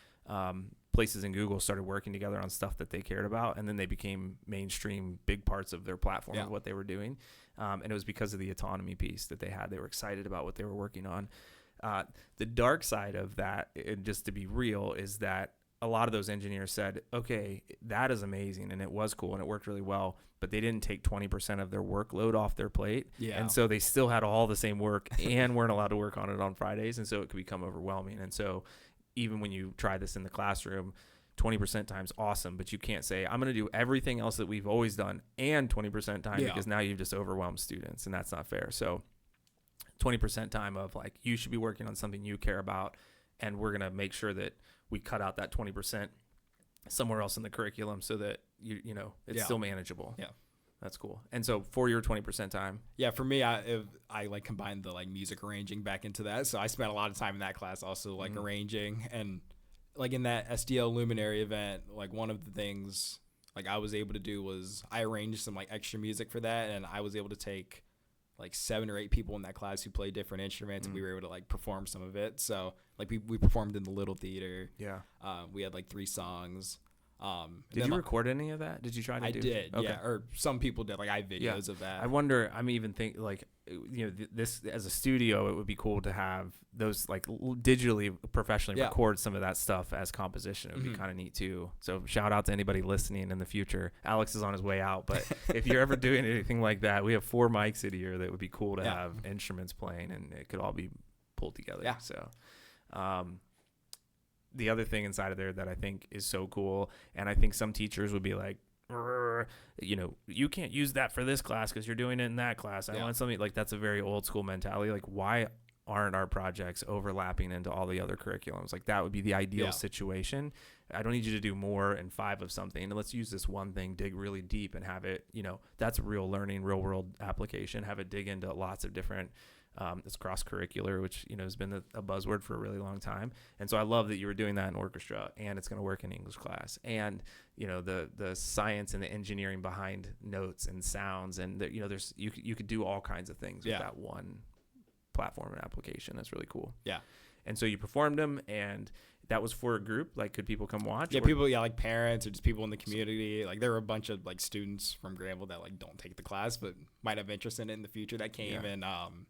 places in Google started working together on stuff that they cared about. And then they became mainstream big parts of their platform of what they were doing. And it was because of the autonomy piece that they had. They were excited about what they were working on. The dark side of that, just to be real, is that a lot of those engineers said, okay, that is amazing. And it was cool and it worked really well. But they didn't take 20% of their workload off their plate. And so they still had all the same work and weren't allowed to work on it on Fridays. And so it could become overwhelming. And so even when you try this in the classroom, 20% time's awesome, but you can't say, I'm going to do everything else that we've always done and 20% time because now you've just overwhelmed students, and that's not fair. So 20% time of like, you should be working on something you care about, and we're going to make sure that we cut out that 20% somewhere else in the curriculum so that it's still manageable. That's cool. And so for your 20% time. Yeah, for me, I like combined the like music arranging back into that. So I spent a lot of time in that class also like arranging, and like in that SDL Luminary event, like one of the things like I was able to do was I arranged some like extra music for that, and I was able to take like 7 or 8 people in that class who play different instruments, and we were able to like perform some of it. So like we performed in the Little Theater. We had like 3 songs. Did you record any of that? Did you try to do? I did, okay. Or some people did. Like I have videos of that. I wonder. I'm even think like this as a studio, it would be cool to have those like digitally, professionally record some of that stuff as composition. It would be kind of neat too. So shout out to anybody listening in the future. Alex is on his way out, but if you're ever doing anything like that, we have 4 mics in here that would be cool to have instruments playing, and it could all be pulled together. So. The other thing inside of there that I think is so cool, and I think some teachers would be like, you can't use that for this class because you're doing it in that class. I want something like that's a very old school mentality. Like, why aren't our projects overlapping into all the other curriculums? Like that would be the ideal situation. I don't need you to do more and 5 of something. And let's use this one thing, dig really deep and have it, that's real learning, real world application, have it dig into lots of different, it's cross-curricular, which, has been a buzzword for a really long time. And so I love that you were doing that in orchestra, and it's going to work in English class. And, the science and the engineering behind notes and sounds. And, you could do all kinds of things with that one platform and application. That's really cool. Yeah. And so you performed them, and that was for a group. Like, could people come watch? Yeah, people, like parents or just people in the community. Like, there were a bunch of like students from Granville that like don't take the class but might have interest in it in the future that came and awesome.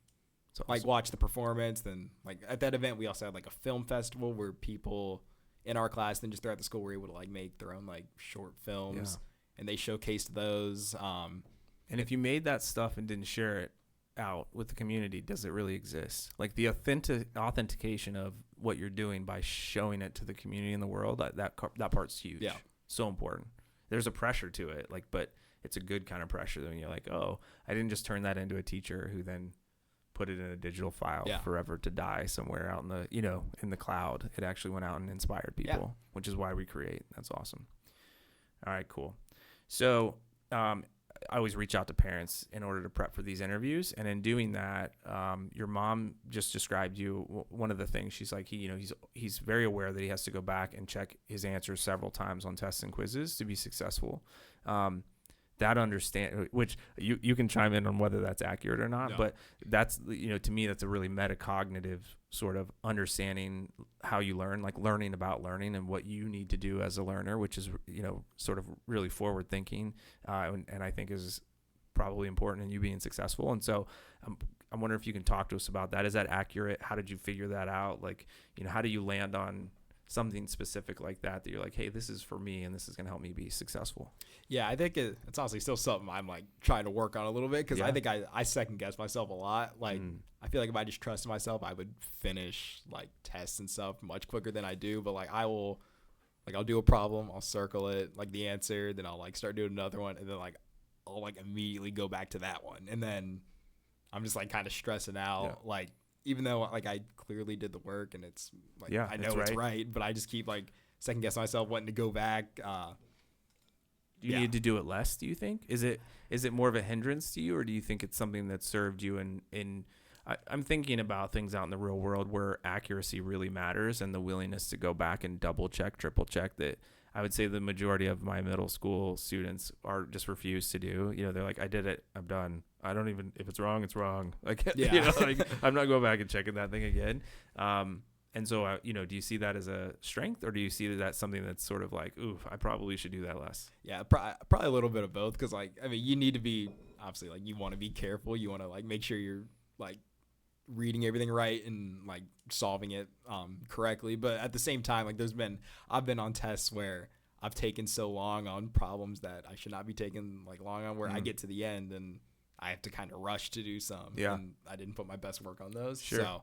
like watch the performance. Then like at that event we also had like a film festival where people in our class then just throughout the school were able to like make their own like short films and they showcased those. And if you made that stuff and didn't share it out with the community, does it really exist? Like the authentication of what you're doing by showing it to the community in the world, that part's huge. Yeah. So important. There's a pressure to it, like, but it's a good kind of pressure when you're like, oh, I didn't just turn that into a teacher who then put it in a digital file forever to die somewhere out in the, in the cloud. It actually went out and inspired people, which is why we create. That's awesome. All right, cool. So, I always reach out to parents in order to prep for these interviews. And in doing that, your mom just described you. One of the things she's like, he's very aware that he has to go back and check his answers several times on tests and quizzes to be successful. Which you can chime in on whether that's accurate or not, but that's, to me, that's a really metacognitive sort of understanding how you learn, like learning about learning and what you need to do as a learner, which is, sort of really forward thinking. And I think is probably important in you being successful. And so I wonder if you can talk to us about that. Is that accurate? How did you figure that out? Like, how do you land on something specific like that you're like, hey, this is for me and this is going to help me be successful? Yeah, I think it's honestly still something I'm like trying to work on a little bit because I think I second guess myself a lot. Like I feel like if I just trusted myself, I would finish like tests and stuff much quicker than I do. But like I'll do a problem, I'll circle it, like the answer, then I'll like start doing another one, and then like I'll like immediately go back to that one, and then I'm just like kind of stressing out like, even though like I clearly did the work and it's like I know it's right, but I just keep like second guessing myself wanting to go back. Do you need to do it less, do you think? Is it more of a hindrance to you, or do you think it's something that served you in I'm thinking about things out in the real world where accuracy really matters and the willingness to go back and double check, triple check that I would say the majority of my middle school students are just refuse to do. They're like, I did it, I'm done. I don't even, if it's wrong, it's wrong. Like, like I'm not going back and checking that thing again. And so, do you see that as a strength, or do you see that that's something that's sort of like, ooh, I probably should do that less? Yeah, probably a little bit of both. Cause like, I mean, you need to be, obviously like you want to be careful. You want to like make sure you're like reading everything right and like solving it correctly. But at the same time, like I've been on tests where I've taken so long on problems that I should not be taking like long on, where I get to the end and I have to kind of rush to do some. Yeah. And I didn't put my best work on those. Sure. So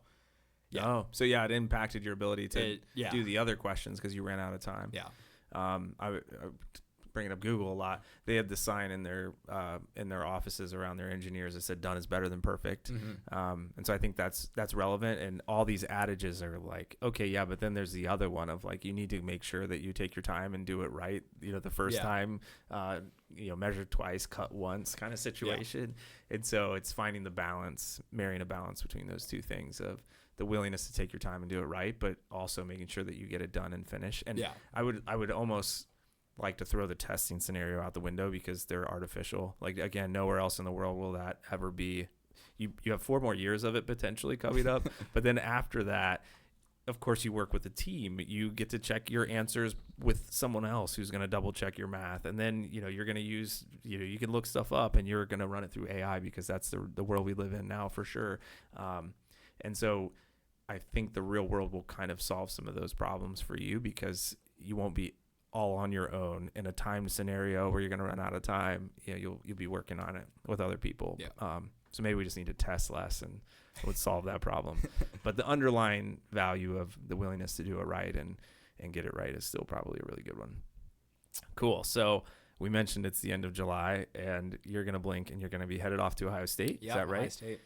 yeah. Oh, so yeah, it impacted your ability to do the other questions because you ran out of time. Yeah. I bringing up Google a lot. They had the sign in their offices around their engineers that said "done is better than perfect," and so I think that's relevant. And all these adages are like, okay, yeah, but then there's the other one of like, you need to make sure that you take your time and do it right. The first time, measure twice, cut once kind of situation. And so it's finding the balance, marrying a balance between those two things of the willingness to take your time and do it right, but also making sure that you get it done and finish. And I would almost like to throw the testing scenario out the window because they're artificial. Like, again, nowhere else in the world will that ever be. You have 4 more years of it potentially coming up, but then after that, of course, you work with a team. You get to check your answers with someone else who's going to double check your math, and then you're going to use you can look stuff up and you're going to run it through AI because that's the world we live in now for sure. And so I think the real world will kind of solve some of those problems for you because you won't be all on your own in a timed scenario where you're going to run out of time. You'll be working on it with other people. Yeah. So maybe we just need to test less and it would solve that problem. But the underlying value of the willingness to do it right and get it right is still probably a really good one. Cool. So we mentioned it's the end of July and you're going to blink and you're going to be headed off to Ohio State. Is that right? Ohio State.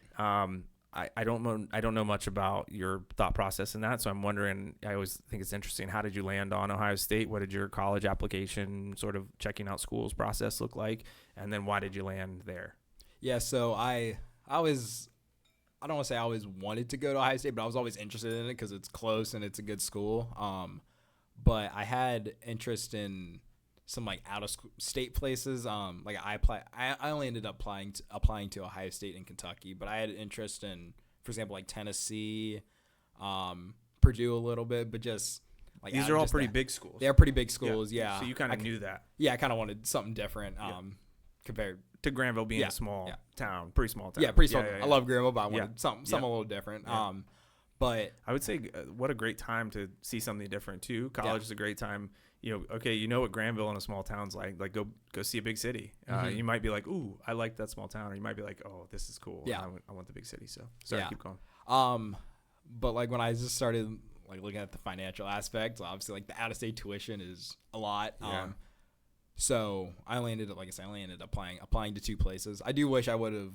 I don't know much about your thought process in that, so I'm wondering. I always think it's interesting. How did you land on Ohio State? What did your college application, sort of checking out schools process, look like? And then why did you land there? Yeah, so I don't want to say I always wanted to go to Ohio State, but I was always interested in it because it's close and it's a good school. But I had interest in some like out of state places. Like I only ended up applying to Ohio State and Kentucky, but I had interest in, for example, like Tennessee, Purdue a little bit, but just like these are all pretty big schools. They're pretty big schools, yeah. So you kind of knew that. Yeah, I kind of wanted something different compared to Granville being a small town, pretty small town. Yeah, pretty small. I love Granville, but I wanted something a little different. Yeah. But I would say what a great time to see something different too. College is a great time. You know what Granville in a small town's like. Like go see a big city. You might be like, ooh, I like that small town, or you might be like, oh, this is cool. Yeah, I want the big city. So sorry, keep going. But like when I just started like looking at the financial aspect, obviously like the out of state tuition is a lot. Yeah. So I only ended up applying to 2 places. I do wish I would have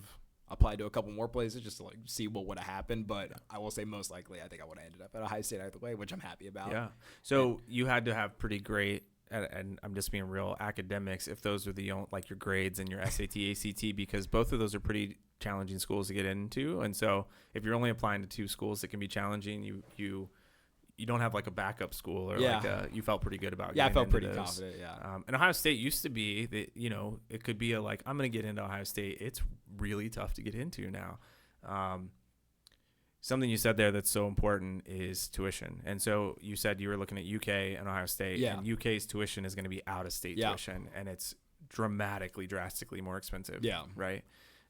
applied to a couple more places just to like see what would have happened, but I will say most likely I think I would have ended up at Ohio State either way, which I'm happy about. Yeah. So you had to have pretty great, and I'm just being real, academics, if those are the only, like your grades and your SAT, ACT, because both of those are pretty challenging schools to get into. And so if you're only applying to 2 schools that can be challenging, you don't have like a backup school or you felt pretty good about. Yeah, I felt pretty those. confident. Yeah. And Ohio State used to be that, it could be I'm going to get into Ohio State. It's really tough to get into now. Something you said there that's so important is tuition. And so you said you were looking at UK and Ohio State, and UK's tuition is going to be out of state tuition, and it's drastically more expensive. Yeah. Right.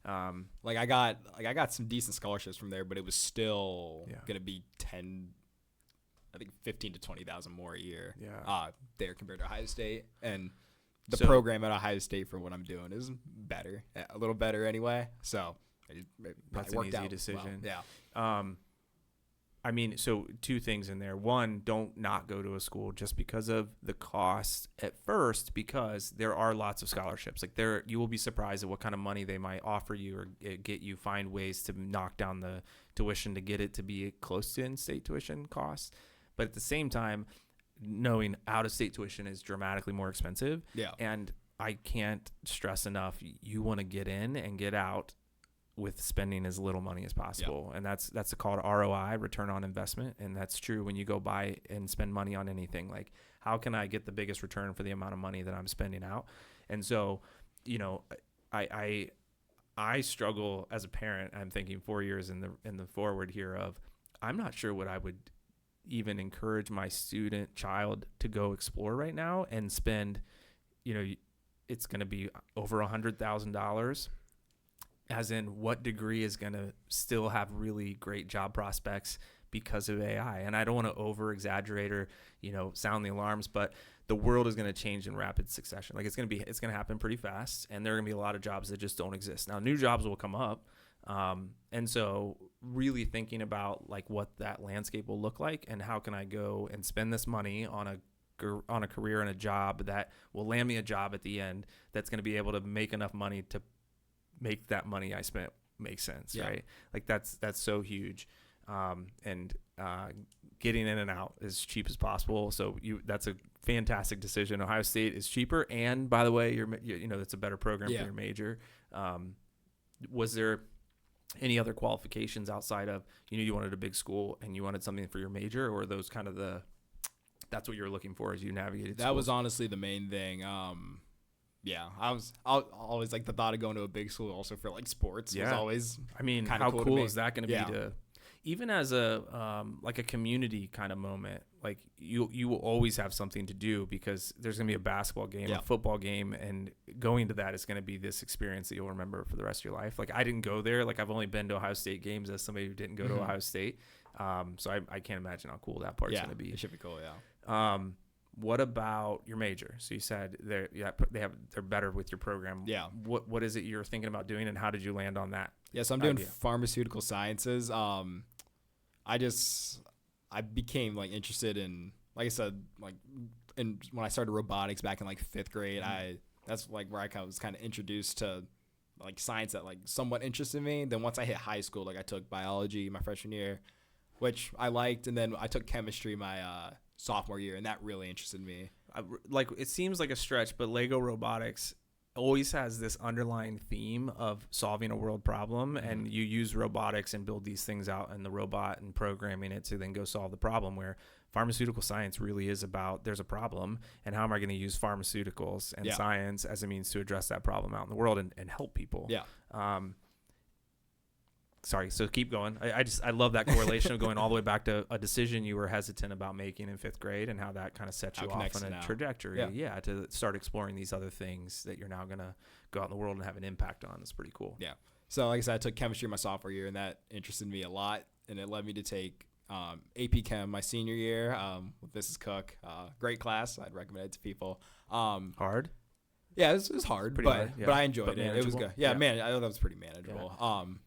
I got some decent scholarships from there, but it was still going to be 15 to 20,000 more a year. There compared to Ohio State, and the program at Ohio State for what I'm doing is better, a little better anyway. So that's an easy decision. Well. Yeah. I mean, so 2 things in there. One, don't not go to a school just because of the cost at first, because there are lots of scholarships. Like you will be surprised at what kind of money they might offer you or get you, find ways to knock down the tuition to get it to be close to in-state tuition costs. But at the same time, knowing out-of-state tuition is dramatically more expensive. Yeah. And I can't stress enough, you want to get in and get out with spending as little money as possible. Yeah. And that's called ROI, return on investment. And that's true when you go buy and spend money on anything. Like, how can I get the biggest return for the amount of money that I'm spending out? And so, I struggle as a parent. I'm thinking 4 years in the forward here of, I'm not sure what I would even encourage my child to go explore right now and spend, it's going to be over $100,000, as in what degree is going to still have really great job prospects because of AI. And I don't want to over exaggerate or, sound the alarms, but the world is going to change in rapid succession. Like it's going to happen pretty fast, and there are going to be a lot of jobs that just don't exist. Now, new jobs will come up. And so really thinking about like what that landscape will look like and how can I go and spend this money on a career and a job that will land me a job at the end that's going to be able to make enough money to make that money I spent make sense. Yeah. Right. Like that's so huge. And getting in and out as cheap as possible. So that's a fantastic decision. Ohio State is cheaper. And by the way, that's a better program for your major. Was there any other qualifications outside of, you wanted a big school and you wanted something for your major, or those kind of that's what you were looking for as you navigated that schools? Was honestly the main thing. I always like the thought of going to a big school also for like sports was always, how cool is that going to be to, even as a like a community kind of moment, like you will always have something to do because there's going to be a basketball game, a football game, and going to that is going to be this experience that you'll remember for the rest of your life. Like I didn't go there. Like I've only been to Ohio State games as somebody who didn't go to Ohio State. So I can't imagine how cool that part's going to be. It should be cool. Yeah. What about your major? So you said they're better with your program. Yeah. What is it you're thinking about doing, and how did you land on that? Yeah, so I'm doing pharmaceutical sciences. I became like interested in, like I said, like when I started robotics back in like 5th grade, that's like where I was kind of introduced to like science that like somewhat interested me. Then once I hit high school, like I took biology my freshman year, which I liked, and then I took chemistry my sophomore year, and that really interested me. Like it seems like a stretch, but Lego Robotics always has this underlying theme of solving a world problem, and you use robotics and build these things out in the robot and programming it to then go solve the problem, where pharmaceutical science really is about there's a problem and how am I going to use pharmaceuticals and science as a means to address that problem out in the world and help people. Sorry, so keep going. I love that correlation of going all the way back to a decision you were hesitant about making in 5th grade and how that kind of set you off on a trajectory. To start exploring these other things that you're now going to go out in the world and have an impact on. It's pretty cool. Yeah. So like I said, I took chemistry my sophomore year, and that interested me a lot, and it led me to take AP Chem my senior year with Mrs. Cook. Great class. I'd recommend it to people. Hard? Yeah, it was hard, but I enjoyed it. It was good. Yeah, man, I thought that was pretty manageable.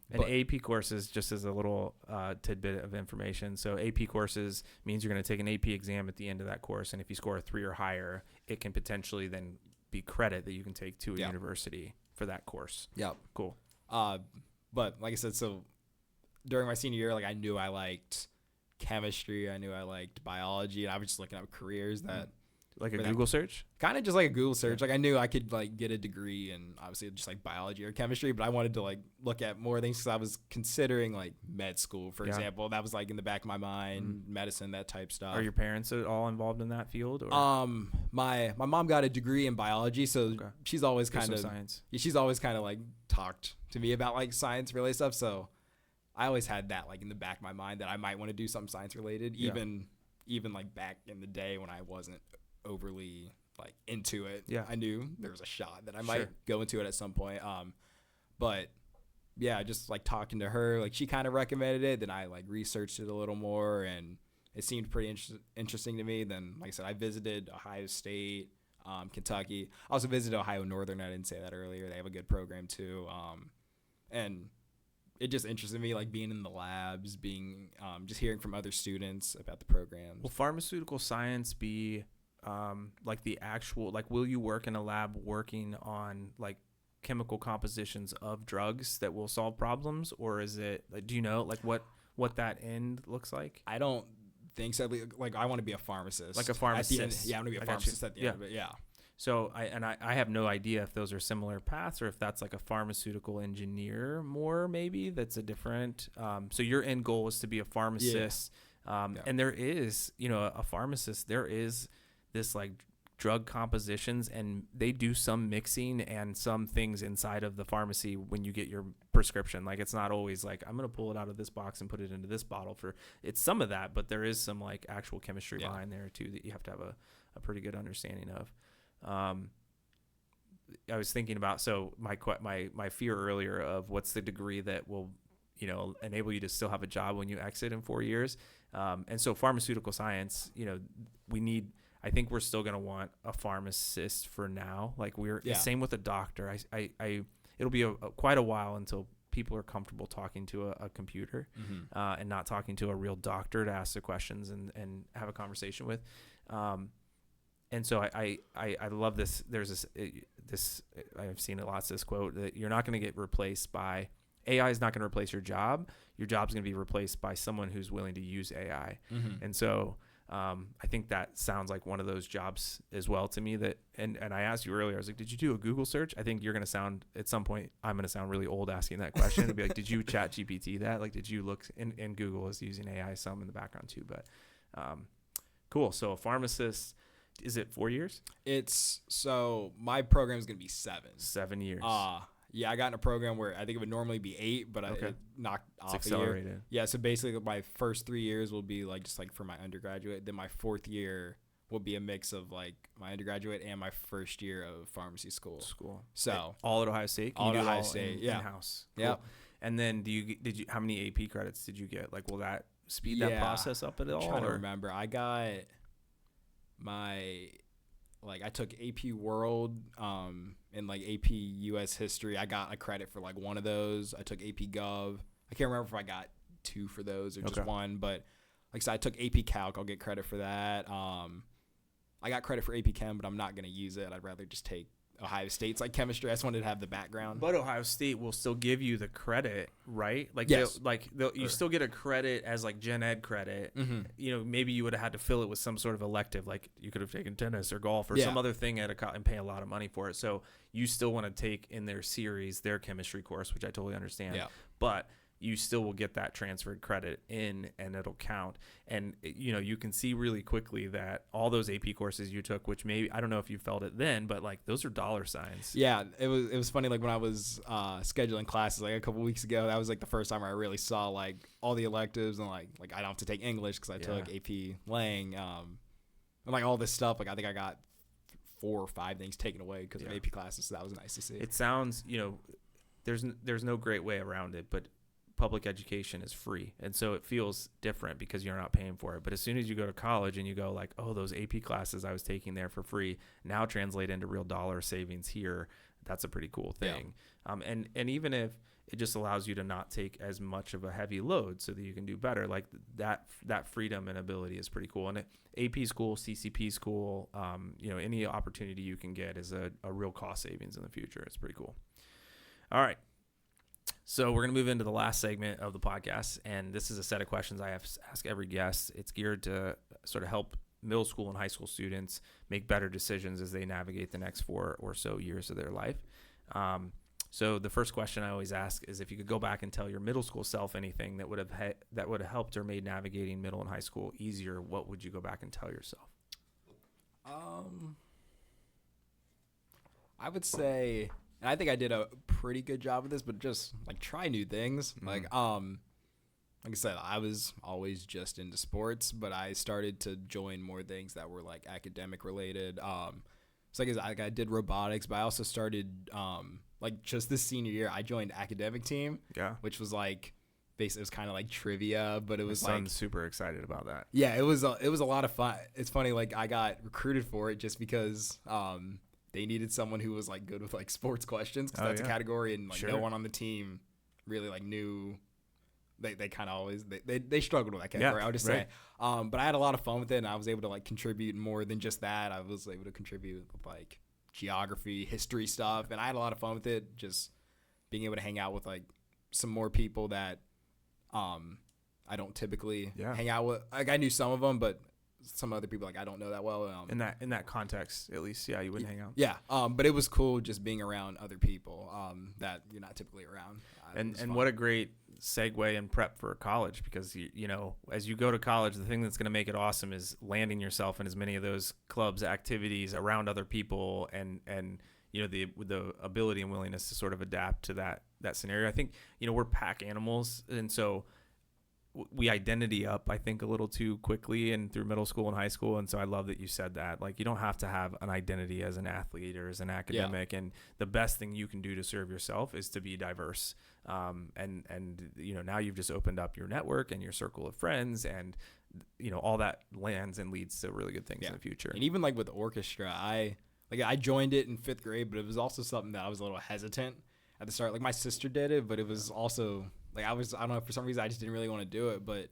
And AP courses, just as a little tidbit of information. So AP courses means you're going to take an AP exam at the end of that course, and if you score a 3 or higher, it can potentially then be credit that you can take to a university for that course. Yeah, cool. But like I said, so during my senior year, like I knew I liked chemistry, I knew I liked biology, and I was just looking up careers that. Like a Google search? Kind of just like a Google search. Like I knew I could like get a degree in obviously just like biology or chemistry, but I wanted to like look at more things because I was considering like med school, for example. That was like in the back of my mind, medicine, that type stuff. Are your parents at all involved in that field? Or? My mom got a degree in biology, so she's always kind of science. She's always kind of like talked to me about like science related stuff. So I always had that like in the back of my mind that I might want to do something science related, even like back in the day when I wasn't overly like into it. I knew there was a shot that I might go into it at some point. But yeah, just like talking to her, like she kind of recommended it. Then I like researched it a little more, and it seemed pretty interesting to me. Then, like I said, I visited Ohio State, Kentucky. I also visited Ohio Northern. I didn't say that earlier. They have a good program too. And it just interested me, like being in the labs, being just hearing from other students about the programs. Will pharmaceutical science be like the actual, like, will you work in a lab working on like chemical compositions of drugs that will solve problems, or is it like, do you know like what that end looks like? I don't think so. Like I want to be a pharmacist. Like a pharmacist. I want to be a pharmacist at the end of it. Yeah. So I have no idea if those are similar paths or if that's like a pharmaceutical engineer more, maybe that's a different. So your end goal is to be a pharmacist. And there is, a pharmacist, there is this like drug compositions, and they do some mixing and some things inside of the pharmacy when you get your prescription. Like it's not always like I'm going to pull it out of this box and put it into this bottle it's some of that, but there is some like actual chemistry behind there too that you have to have a pretty good understanding of. I was thinking about, so my fear earlier of what's the degree that will, enable you to still have a job when you exit in 4 years. And so pharmaceutical science, I think we're still going to want a pharmacist for now. Like same with a doctor. It'll be quite a while until people are comfortable talking to a computer and not talking to a real doctor to ask the questions and have a conversation with. And so I love this. There's this I've seen it lots, this quote that you're not going to get replaced by AI is not going to replace your job. Your job's going to be replaced by someone who's willing to use AI. And so I think that sounds like one of those jobs as well to me that, and I asked you earlier, I was like, did you do a Google search? I think you're going to sound, at some point, I'm going to sound really old asking that question. It'd be like, did you chat GPT that? Like, did you look in Google is using AI some in the background too, but cool. So a pharmacist, is it 4 years? So my program is going to be 7. 7 years. Yeah, I got in a program where I think it would normally be 8, but it knocked off accelerated. A year. Yeah, so basically my first 3 years will be like just like for my undergraduate. Then my 4th year will be a mix of like my undergraduate and my first year of pharmacy school. So all at Ohio State? All at Ohio State, in-house. Cool. Yeah. And then did you how many AP credits did you get? Like, will that speed that process up at all? I'm trying to remember. I got I took AP World and like AP US History. I got a credit for like one of those. I took AP Gov. I can't remember if I got 2 for those or just 1, but like I said, I took AP Calc. I'll get credit for that. I got credit for AP Chem, but I'm not going to use it. I'd rather just take Ohio State's like chemistry. I just wanted to have the background. But Ohio State will still give you the credit, right? Like, yes. You still get a credit as like gen ed credit. Mm-hmm. You know, maybe you would have had to fill it with some sort of elective, like you could have taken tennis or golf or some other thing and pay a lot of money for it. So you still want to take in their series, their chemistry course, which I totally understand. Yeah. But you still will get that transferred credit in, and it'll count. And, you know, you can see really quickly that all those AP courses you took, which maybe, I don't know if you felt it then, but like those are dollar signs. Yeah, it was funny. Like when I was scheduling classes like a couple weeks ago, that was like the first time I really saw like all the electives and like I don't have to take English because I took AP Lang and like all this stuff. Like I think I got 4 or 5 things taken away because of AP classes. So that was nice to see. It sounds, you know, there's no great way around it, but public education is free, and so it feels different because you're not paying for it. But as soon as you go to college and you go like, oh, those AP classes I was taking there for free now translate into real dollar savings here, that's a pretty cool thing. And even if it just allows you to not take as much of a heavy load so that you can do better, like that freedom and ability is pretty cool. And AP school, CCP school, you know, any opportunity you can get is a real cost savings in the future. It's pretty cool. All right. So we're going to move into the last segment of the podcast, and this is a set of questions I have to ask every guest. It's geared to sort of help middle school and high school students make better decisions as they navigate the next 4 or so years of their life. So the first question I always ask is, if you could go back and tell your middle school self anything that would have helped or made navigating middle and high school easier, what would you go back and tell yourself? I would say, and I think I did a pretty good job of this, but just like try new things. Mm-hmm. Like I said, I was always just into sports, but I started to join more things that were like academic related. So I did robotics, but I also started like just this senior year, I joined academic team. Yeah. Which was like basically, it was kind of like trivia, but it was My son's super excited about that. Yeah, it was a lot of fun. It's funny, like I got recruited for it just because they needed someone who was like good with like sports questions, because that's a category, and like no one on the team really like knew. They kind of always they struggled with that category. I would just say, but I had a lot of fun with it, and I was able to like contribute more than just that. I was able to contribute with like geography, history stuff, and I had a lot of fun with it. Just being able to hang out with like some more people that I don't typically hang out with. Like I knew some of them, but some other people like I don't know that well. In that context, at least, you wouldn't hang out. Yeah, but it was cool just being around other people that you're not typically around. And what a great segue and prep for college, because you know, as you go to college, the thing that's going to make it awesome is landing yourself in as many of those clubs, activities around other people, and you know, the ability and willingness to sort of adapt to that scenario. I think, you know, we're pack animals, and so we identity up, I think, a little too quickly and through middle school and high school. And so I love that you said that. Like, you don't have to have an identity as an athlete or as an academic. And the best thing you can do to serve yourself is to be diverse. And you know, now you've just opened up your network and your circle of friends, and you know, all that lands and leads to really good things in the future. And even like with orchestra, I joined it in 5th grade, but it was also something that I was a little hesitant at the start. Like my sister did it, but it was also like I don't know, for some reason I just didn't really want to do it, but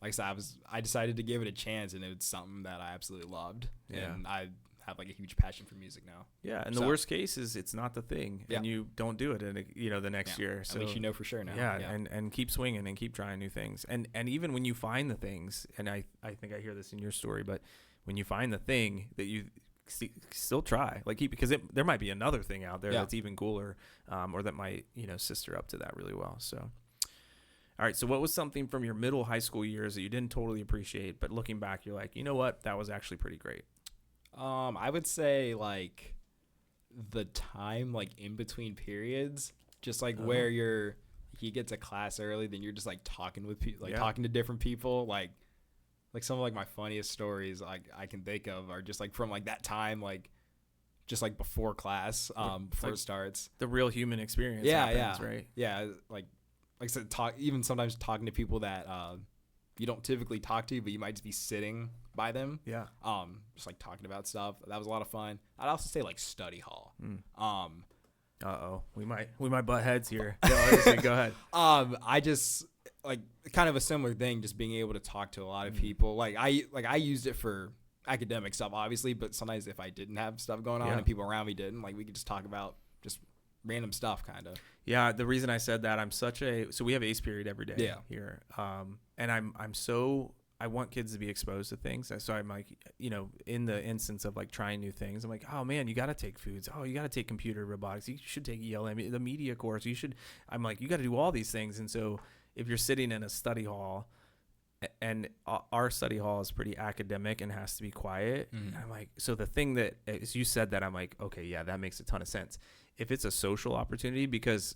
like I said, I decided to give it a chance, and it was something that I absolutely loved. Yeah. And I have like a huge passion for music now. Yeah. And the worst case is it's not the thing, and you don't do it in the next year. So at least you know for sure now. Yeah. And keep swinging and keep trying new things. And even when you find the things, and I think I hear this in your story, but when you find the thing that you still try, like, because there might be another thing out there that's even cooler, or that might, you know, sister up to that really well. So, all right. So what was something from your middle high school years that you didn't totally appreciate, but looking back, you're like, you know what, that was actually pretty great? I would say like the time like in between periods, just like where you get to class early, then you're just like talking with people, like talking to different people, like some of like my funniest stories like I can think of are just like from like that time, like just like before class, before it starts. The real human experience happens, right? Yeah, like I said, even sometimes talking to people that you don't typically talk to, but you might just be sitting by them. Yeah. Just like talking about stuff. That was a lot of fun. I'd also say like study hall. We might butt heads here. Go ahead. I just like kind of a similar thing, just being able to talk to a lot of people. Like I used it for academic stuff, obviously, but sometimes if I didn't have stuff going on and people around me didn't, like we could just talk about just random stuff kind of. Yeah, the reason I said that, so we have ACE period every day here. And I want kids to be exposed to things. So I'm like, in the instance of like trying new things, I'm like, oh man, you got to take foods. Oh, you got to take computer robotics. You should take ELM, the media course. I'm like, you got to do all these things. And so if you're sitting in a study hall, and our study hall is pretty academic and has to be quiet. And I'm like, so the thing that, as you said that, I'm like, okay, yeah, that makes a ton of sense. If it's a social opportunity, because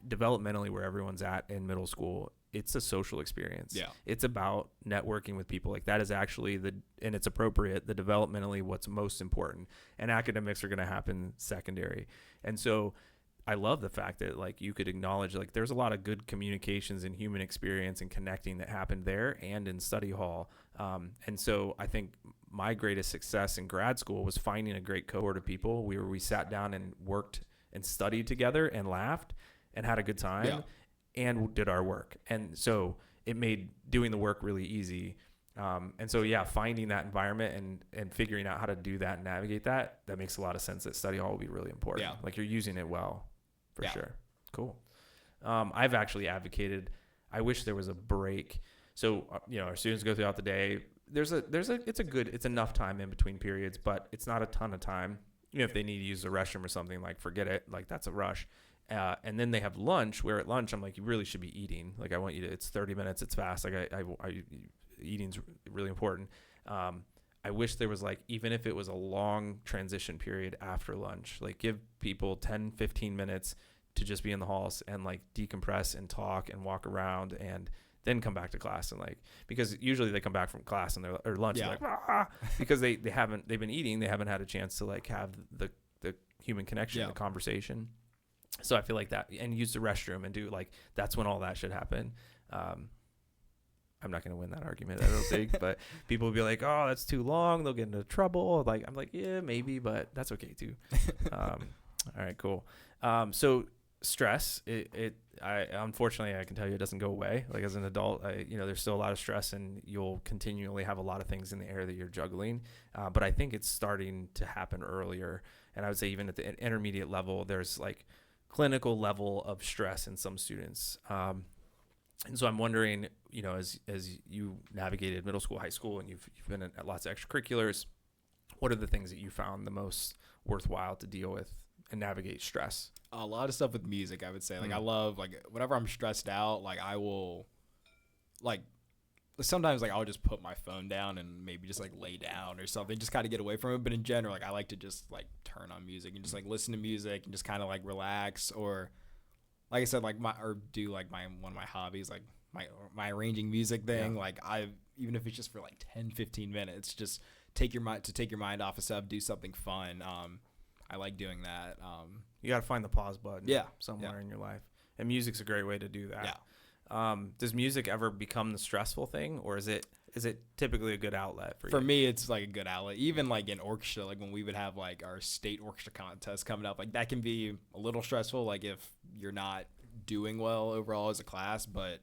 developmentally where everyone's at in middle school, it's a social experience. Yeah. It's about networking with people. Like that is actually and it's appropriate, the developmentally what's most important, and academics are going to happen secondary. And so I love the fact that like you could acknowledge like there's a lot of good communications and human experience and connecting that happened there and in study hall. And so I think my greatest success in grad school was finding a great cohort of people we sat down and worked and studied together and laughed and had a good time and did our work. And so it made doing the work really easy. And so, finding that environment and figuring out how to do that and navigate that makes a lot of sense that study hall will be really important. Yeah. Like you're using it well. For sure. Cool. I've actually advocated, I wish there was a break. So, our students go throughout the day. It's enough time in between periods, but it's not a ton of time. If they need to use the restroom or something, like forget it. Like that's a rush. And then they have lunch, where at lunch, I'm like, you really should be eating. Like I want you to, it's 30 minutes. It's fast. Like eating's really important. I wish there was like, even if it was a long transition period after lunch, like give people 10, 15 minutes to just be in the halls and like decompress and talk and walk around and then come back to class. And like, because usually they come back from class and or lunch, they're like, because they've been eating. They haven't had a chance to like have the human connection, the conversation. So I feel like that, and use the restroom and do like, that's when all that should happen. I'm not going to win that argument, I don't think, but people will be like, oh, that's too long. They'll get into trouble. Like, I'm like, yeah, maybe, but that's okay too. All right, cool. So stress, unfortunately, I can tell you it doesn't go away. Like as an adult, there's still a lot of stress and you'll continually have a lot of things in the air that you're juggling. But I think it's starting to happen earlier. And I would say even at the intermediate level, there's like clinical level of stress in some students. And so I'm wondering, as you navigated middle school, high school, and you've been at lots of extracurriculars, what are the things that you found the most worthwhile to deal with and navigate stress? A lot of stuff with music, I would say. Like I love, like whenever I'm stressed out, like I will, like sometimes like I'll just put my phone down and maybe just like lay down or something, just kind of get away from it. But in general, like I like to just like turn on music and just like listen to music and just kind of like relax, or like I said, like one of my hobbies, like my arranging music thing. Like even if it's just for like 10, 15 minutes, just take your mind off of stuff, do something fun. I like doing that. You got to find the pause button somewhere in your life. And music's a great way to do that. Yeah. Does music ever become the stressful thing, or is it typically a good outlet for you? For me, it's like a good outlet. Even like in orchestra, like when we would have like our state orchestra contest coming up, like that can be a little stressful, like if you're not doing well overall as a class. But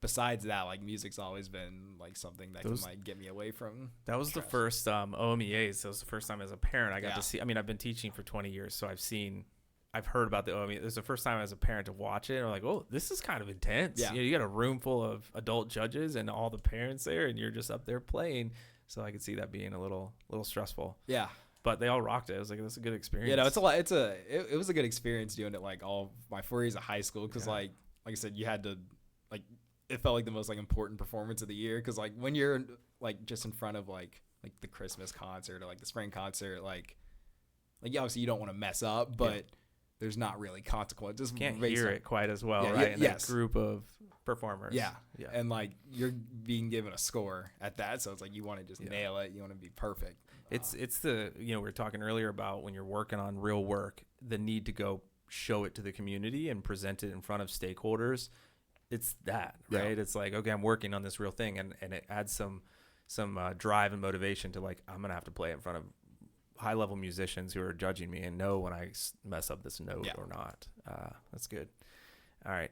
besides that, like music's always been like something that can like get me away from that was stress. The first OMEAs. That was the first time as a parent I got to see. I mean, I've been teaching for 20 years, so I've heard about the OME. It was the first time as a parent to watch it. And I'm like, oh, this is kind of intense. Yeah. You got a room full of adult judges and all the parents there, and you're just up there playing. So I could see that being a little stressful. Yeah. But they all rocked it. I was like, that's a good experience. No, it's a lot. It was a good experience doing it like all my 4 years of high school. Cause like I said, you had to like, it felt like the most like important performance of the year. Cause like when you're like just in front of like the Christmas concert or like the spring concert, like obviously you don't want to mess up, but there's not really consequences. Can't hear it quite as well, right? In that group of performers. Yeah. And like you're being given a score at that, so it's like you want to just nail it. You want to be perfect. It's the we were talking earlier about when you're working on real work, the need to go show it to the community and present it in front of stakeholders. It's that, right? Yeah. It's like, okay, I'm working on this real thing, and it adds some drive and motivation to like, I'm gonna have to play in front of high-level musicians who are judging me and know when I mess up this note or not. That's good. All right.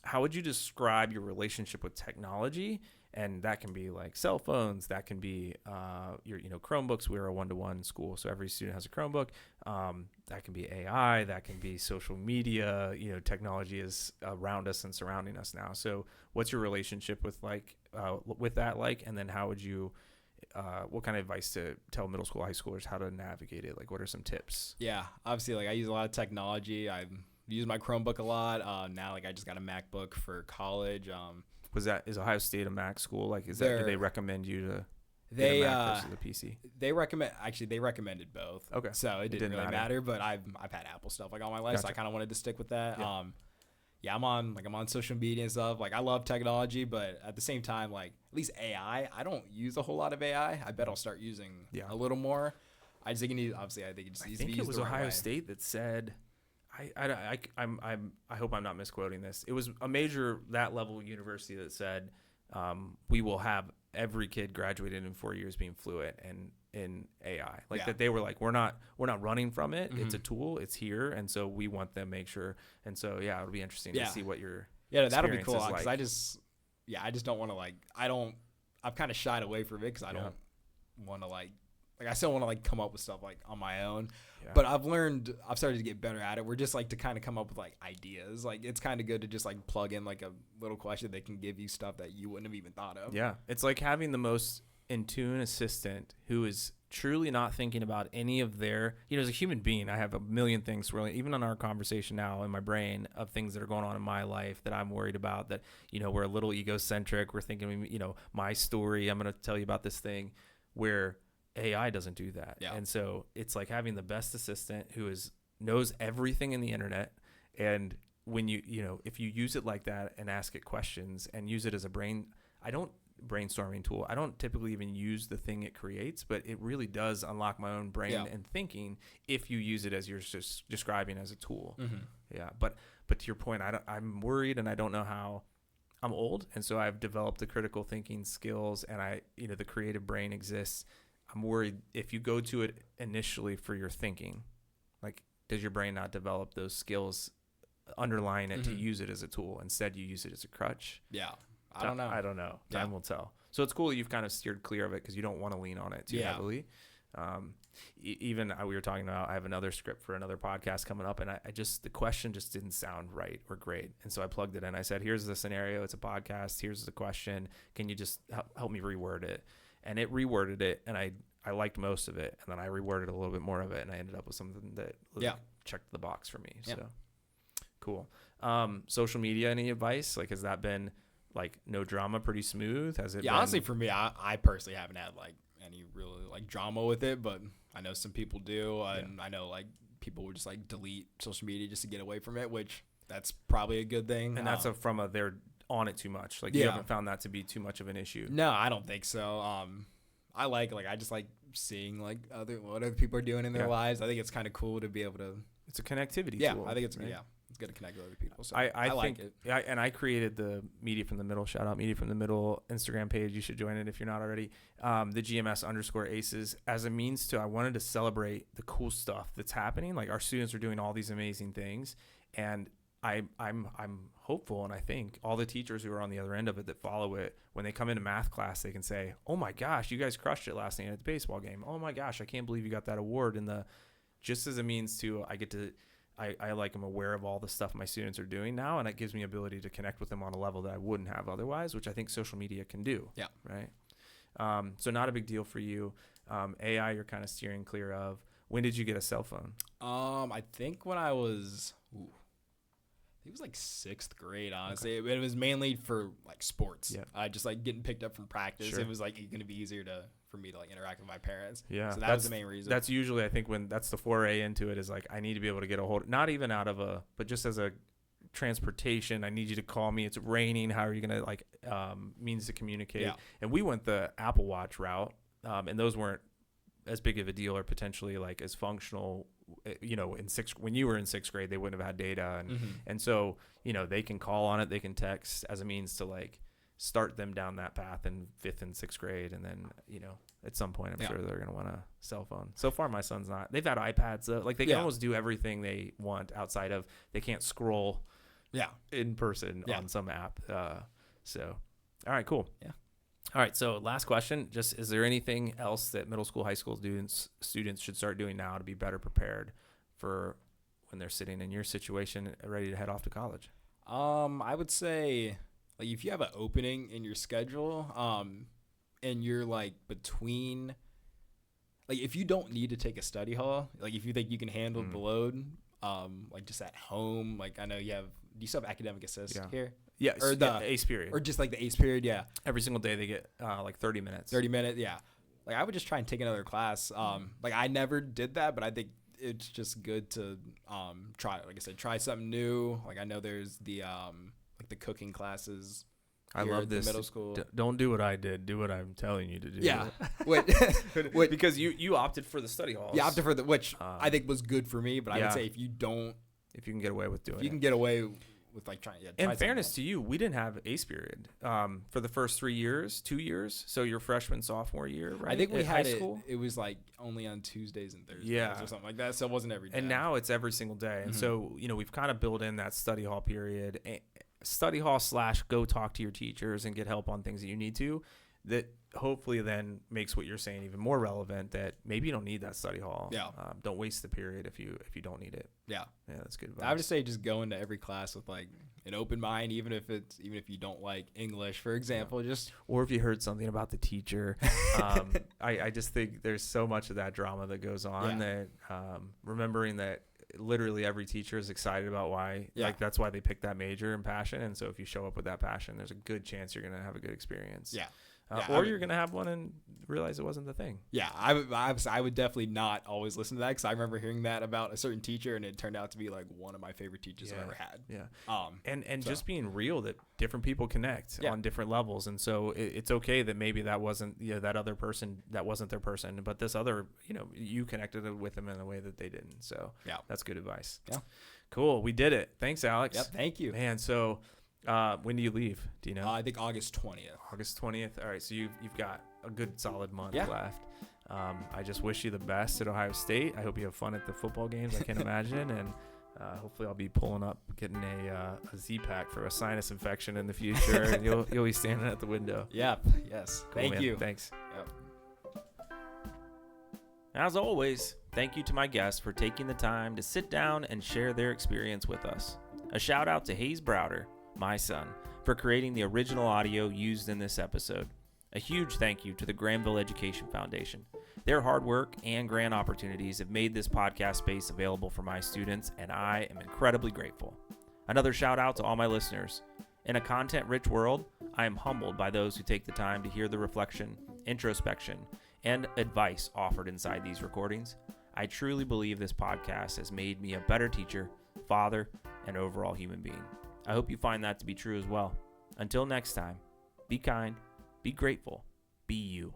How would you describe your relationship with technology And that can be like cell phones, that can be your Chromebooks. We're a 1-to-1 school, so every student has a Chromebook. That can be AI, that can be social media. Technology is around us and surrounding us now. So what's your relationship with with that, and then how would you what kind of advice to tell middle school, high schoolers how to navigate it? Like, what are some tips? Yeah, obviously, I use a lot of technology. I use my Chromebook a lot. Now, I just got a MacBook for college. Is Ohio State a Mac school? Like, do they recommend you to get a Mac versus a PC? They recommended both. Okay. So it didn't really matter, but I've had Apple stuff all my life, so I kind of wanted to stick with that. Yeah. I'm on social media and stuff. I love technology, but at the same time, at least AI, I don't use a whole lot of AI. I bet I'll start using a little more. I think it just needs to be used the right way. I think it was Ohio State that said, I hope I'm not misquoting this. It was a major that level university that said, we will have every kid graduated in 4 years being fluent in AI. That they were we're not running from it. Mm-hmm. It's a tool. It's here, and so we want them to make sure. And so it'll be interesting to see what your that'll be cool because I just don't want to I've kind of shied away from it because I don't want to I still want to come up with stuff on my own. Yeah. But I've started to get better at it. We're just to kind of come up with ideas. It's kind of good to just plug in a little question that can give you stuff that you wouldn't have even thought of. Yeah. It's like having the most in tune assistant who is truly not thinking about any of their, as a human being, I have a million things swirling, even on our conversation now in my brain of things that are going on in my life that I'm worried about, that, we're a little egocentric. We're thinking, my story, I'm going to tell you about this thing, where AI doesn't do that. Yeah. And so it's like having the best assistant who knows everything in the internet. And when if you use it like that and ask it questions and use it as a brainstorming tool, I don't typically even use the thing it creates, but it really does unlock my own brain and thinking if you use it as you're just describing as a tool. Mm-hmm. Yeah. But to your point, I'm worried and I don't know how. I'm old. And so I've developed the critical thinking skills and the creative brain exists. I'm worried if you go to it initially for your thinking, does your brain not develop those skills underlying it to use it as a tool? Instead, you use it as a crutch. Yeah. I don't know. Time will tell. So it's cool that you've kind of steered clear of it because you don't want to lean on it too heavily. Even we were talking about, I have another script for another podcast coming up, and the question just didn't sound right or great. And so I plugged it in. I said, here's the scenario. It's a podcast. Here's the question. Can you just help me reword it? And it reworded it, and I liked most of it, and then I reworded a little bit more of it, and I ended up with something that checked the box for me. Yeah. So cool. Social media, any advice? Has that been no drama, pretty smooth? Has it? Yeah, honestly, for me, I personally haven't had any really drama with it, but I know some people do, and I know people would just delete social media just to get away from it, which that's probably a good thing. And that's they're on it too much. You haven't found that to be too much of an issue. No, I don't think so. I just like seeing what other people are doing in their lives. I think it's kind of cool to be able to. It's a connectivity tool. I think it's it's good to connect with other people. So I like it. And I created the Media from the Middle. Shout out Media from the Middle Instagram page. You should join it if you're not already. The GMS_aces as a means to. I wanted to celebrate the cool stuff that's happening. Our students are doing all these amazing things, and I'm hopeful, and I think all the teachers who are on the other end of it that follow it, when they come into math class, they can say, "Oh my gosh, you guys crushed it last night at the baseball game. Oh my gosh, I can't believe you got that award." And just as a means to, I'm aware of all the stuff my students are doing now, and it gives me ability to connect with them on a level that I wouldn't have otherwise, which I think social media can do. Yeah. Right. So not a big deal for you. AI, you're kind of steering clear of. When did you get a cell phone? I think when I was. It was 6th grade, honestly. Okay. It was mainly for sports. Yeah. Just getting picked up from practice. Sure. It was going to be easier for me to interact with my parents. Yeah. So that was the main reason. That's usually, I think, when that's the foray into it is I need to be able to get a hold, not even out of but just as a transportation. I need you to call me. It's raining. How are you going to means to communicate? Yeah. And we went the Apple Watch route, and those weren't as big of a deal or potentially as functional. When you were in 6th grade, they wouldn't have had data, and so they can call on it, they can text as a means to start them down that path in 5th and 6th grade, and then at some point I'm sure they're gonna want a cell phone. So far, my son's not. They've had iPads, they can almost do everything they want outside of they can't scroll, in person on some app. So, all right, cool. Yeah. All right. So last question, just is there anything else that middle school, high school students should start doing now to be better prepared for when they're sitting in your situation, ready to head off to college? I would say, like, if you have an opening in your schedule, and you're like between, like, if you don't need to take a study hall, like if you think you can handle the load, like just at home, like I know do you still have academic assist here? Yeah, Or the ACE period. Or just like the ACE period, yeah. Every single day they get like 30 minutes. 30 minutes, yeah. Like I would just try and take another class. Like I never did that, but I think it's just good to try, like I said, try something new. Like I know there's the like the cooking classes. I love this. Middle school. Don't do what I did. Do what I'm telling you to do. Yeah. Because you opted for the study halls. Yeah, opted for which I think was good for me. But I would say if you can get away with doing it. You can get away with like trying. Yeah, in fairness to you, we didn't have ACE period for the first 2 years. So your freshman, sophomore year, right? I think we had high school. It was like only on Tuesdays and Thursdays or something like that. So it wasn't every day. And now it's every single day. And so, we've kind of built in that study hall period. Study hall / go talk to your teachers and get help on things that you need to, that hopefully then makes what you're saying even more relevant, that maybe you don't need that study hall. Yeah. Don't waste the period if you don't need it. Yeah. Yeah, that's good advice. I would just say just go into every class with like an open mind, even if you don't like English, for example, or if you heard something about the teacher. I just think there's so much of that drama that goes on that remembering that literally every teacher is excited about why, like that's why they pick that major and passion. And so if you show up with that passion, there's a good chance you're going to have a good experience. Yeah. Or you're going to have one and realize it wasn't the thing. Yeah. I would definitely not always listen to that, because I remember hearing that about a certain teacher and it turned out to be like one of my favorite teachers I've ever had. Yeah. And just being real that different people connect on different levels. And so it's okay that maybe that wasn't, that other person, that wasn't their person, but this other, you connected with them in a way that they didn't. So that's good advice. Yeah. Cool. We did it. Thanks, Alex. Yep. Thank you. Man. So when do you leave? Do you know? I think August 20th. August 20th. All right. So you've got a good solid month left. I just wish you the best at Ohio State. I hope you have fun at the football games. I can't imagine. And hopefully I'll be pulling up, getting a Z-Pack for a sinus infection in the future. And you'll be standing at the window. Yeah. Yes. Cool, Thank man. you. Thanks. Yep. As always, thank you to my guests for taking the time to sit down and share their experience with us. A shout out to Hayes Browder, my son, for creating the original audio used in this episode. A huge thank you to the Granville Education Foundation. Their hard work and grant opportunities have made this podcast space available for my students, and I am incredibly grateful. Another shout out to all my listeners. In a content-rich world, I am humbled by those who take the time to hear the reflection, introspection, and advice offered inside these recordings. I truly believe this podcast has made me a better teacher, father, and overall human being. I hope you find that to be true as well. Until next time, be kind, be grateful, be you.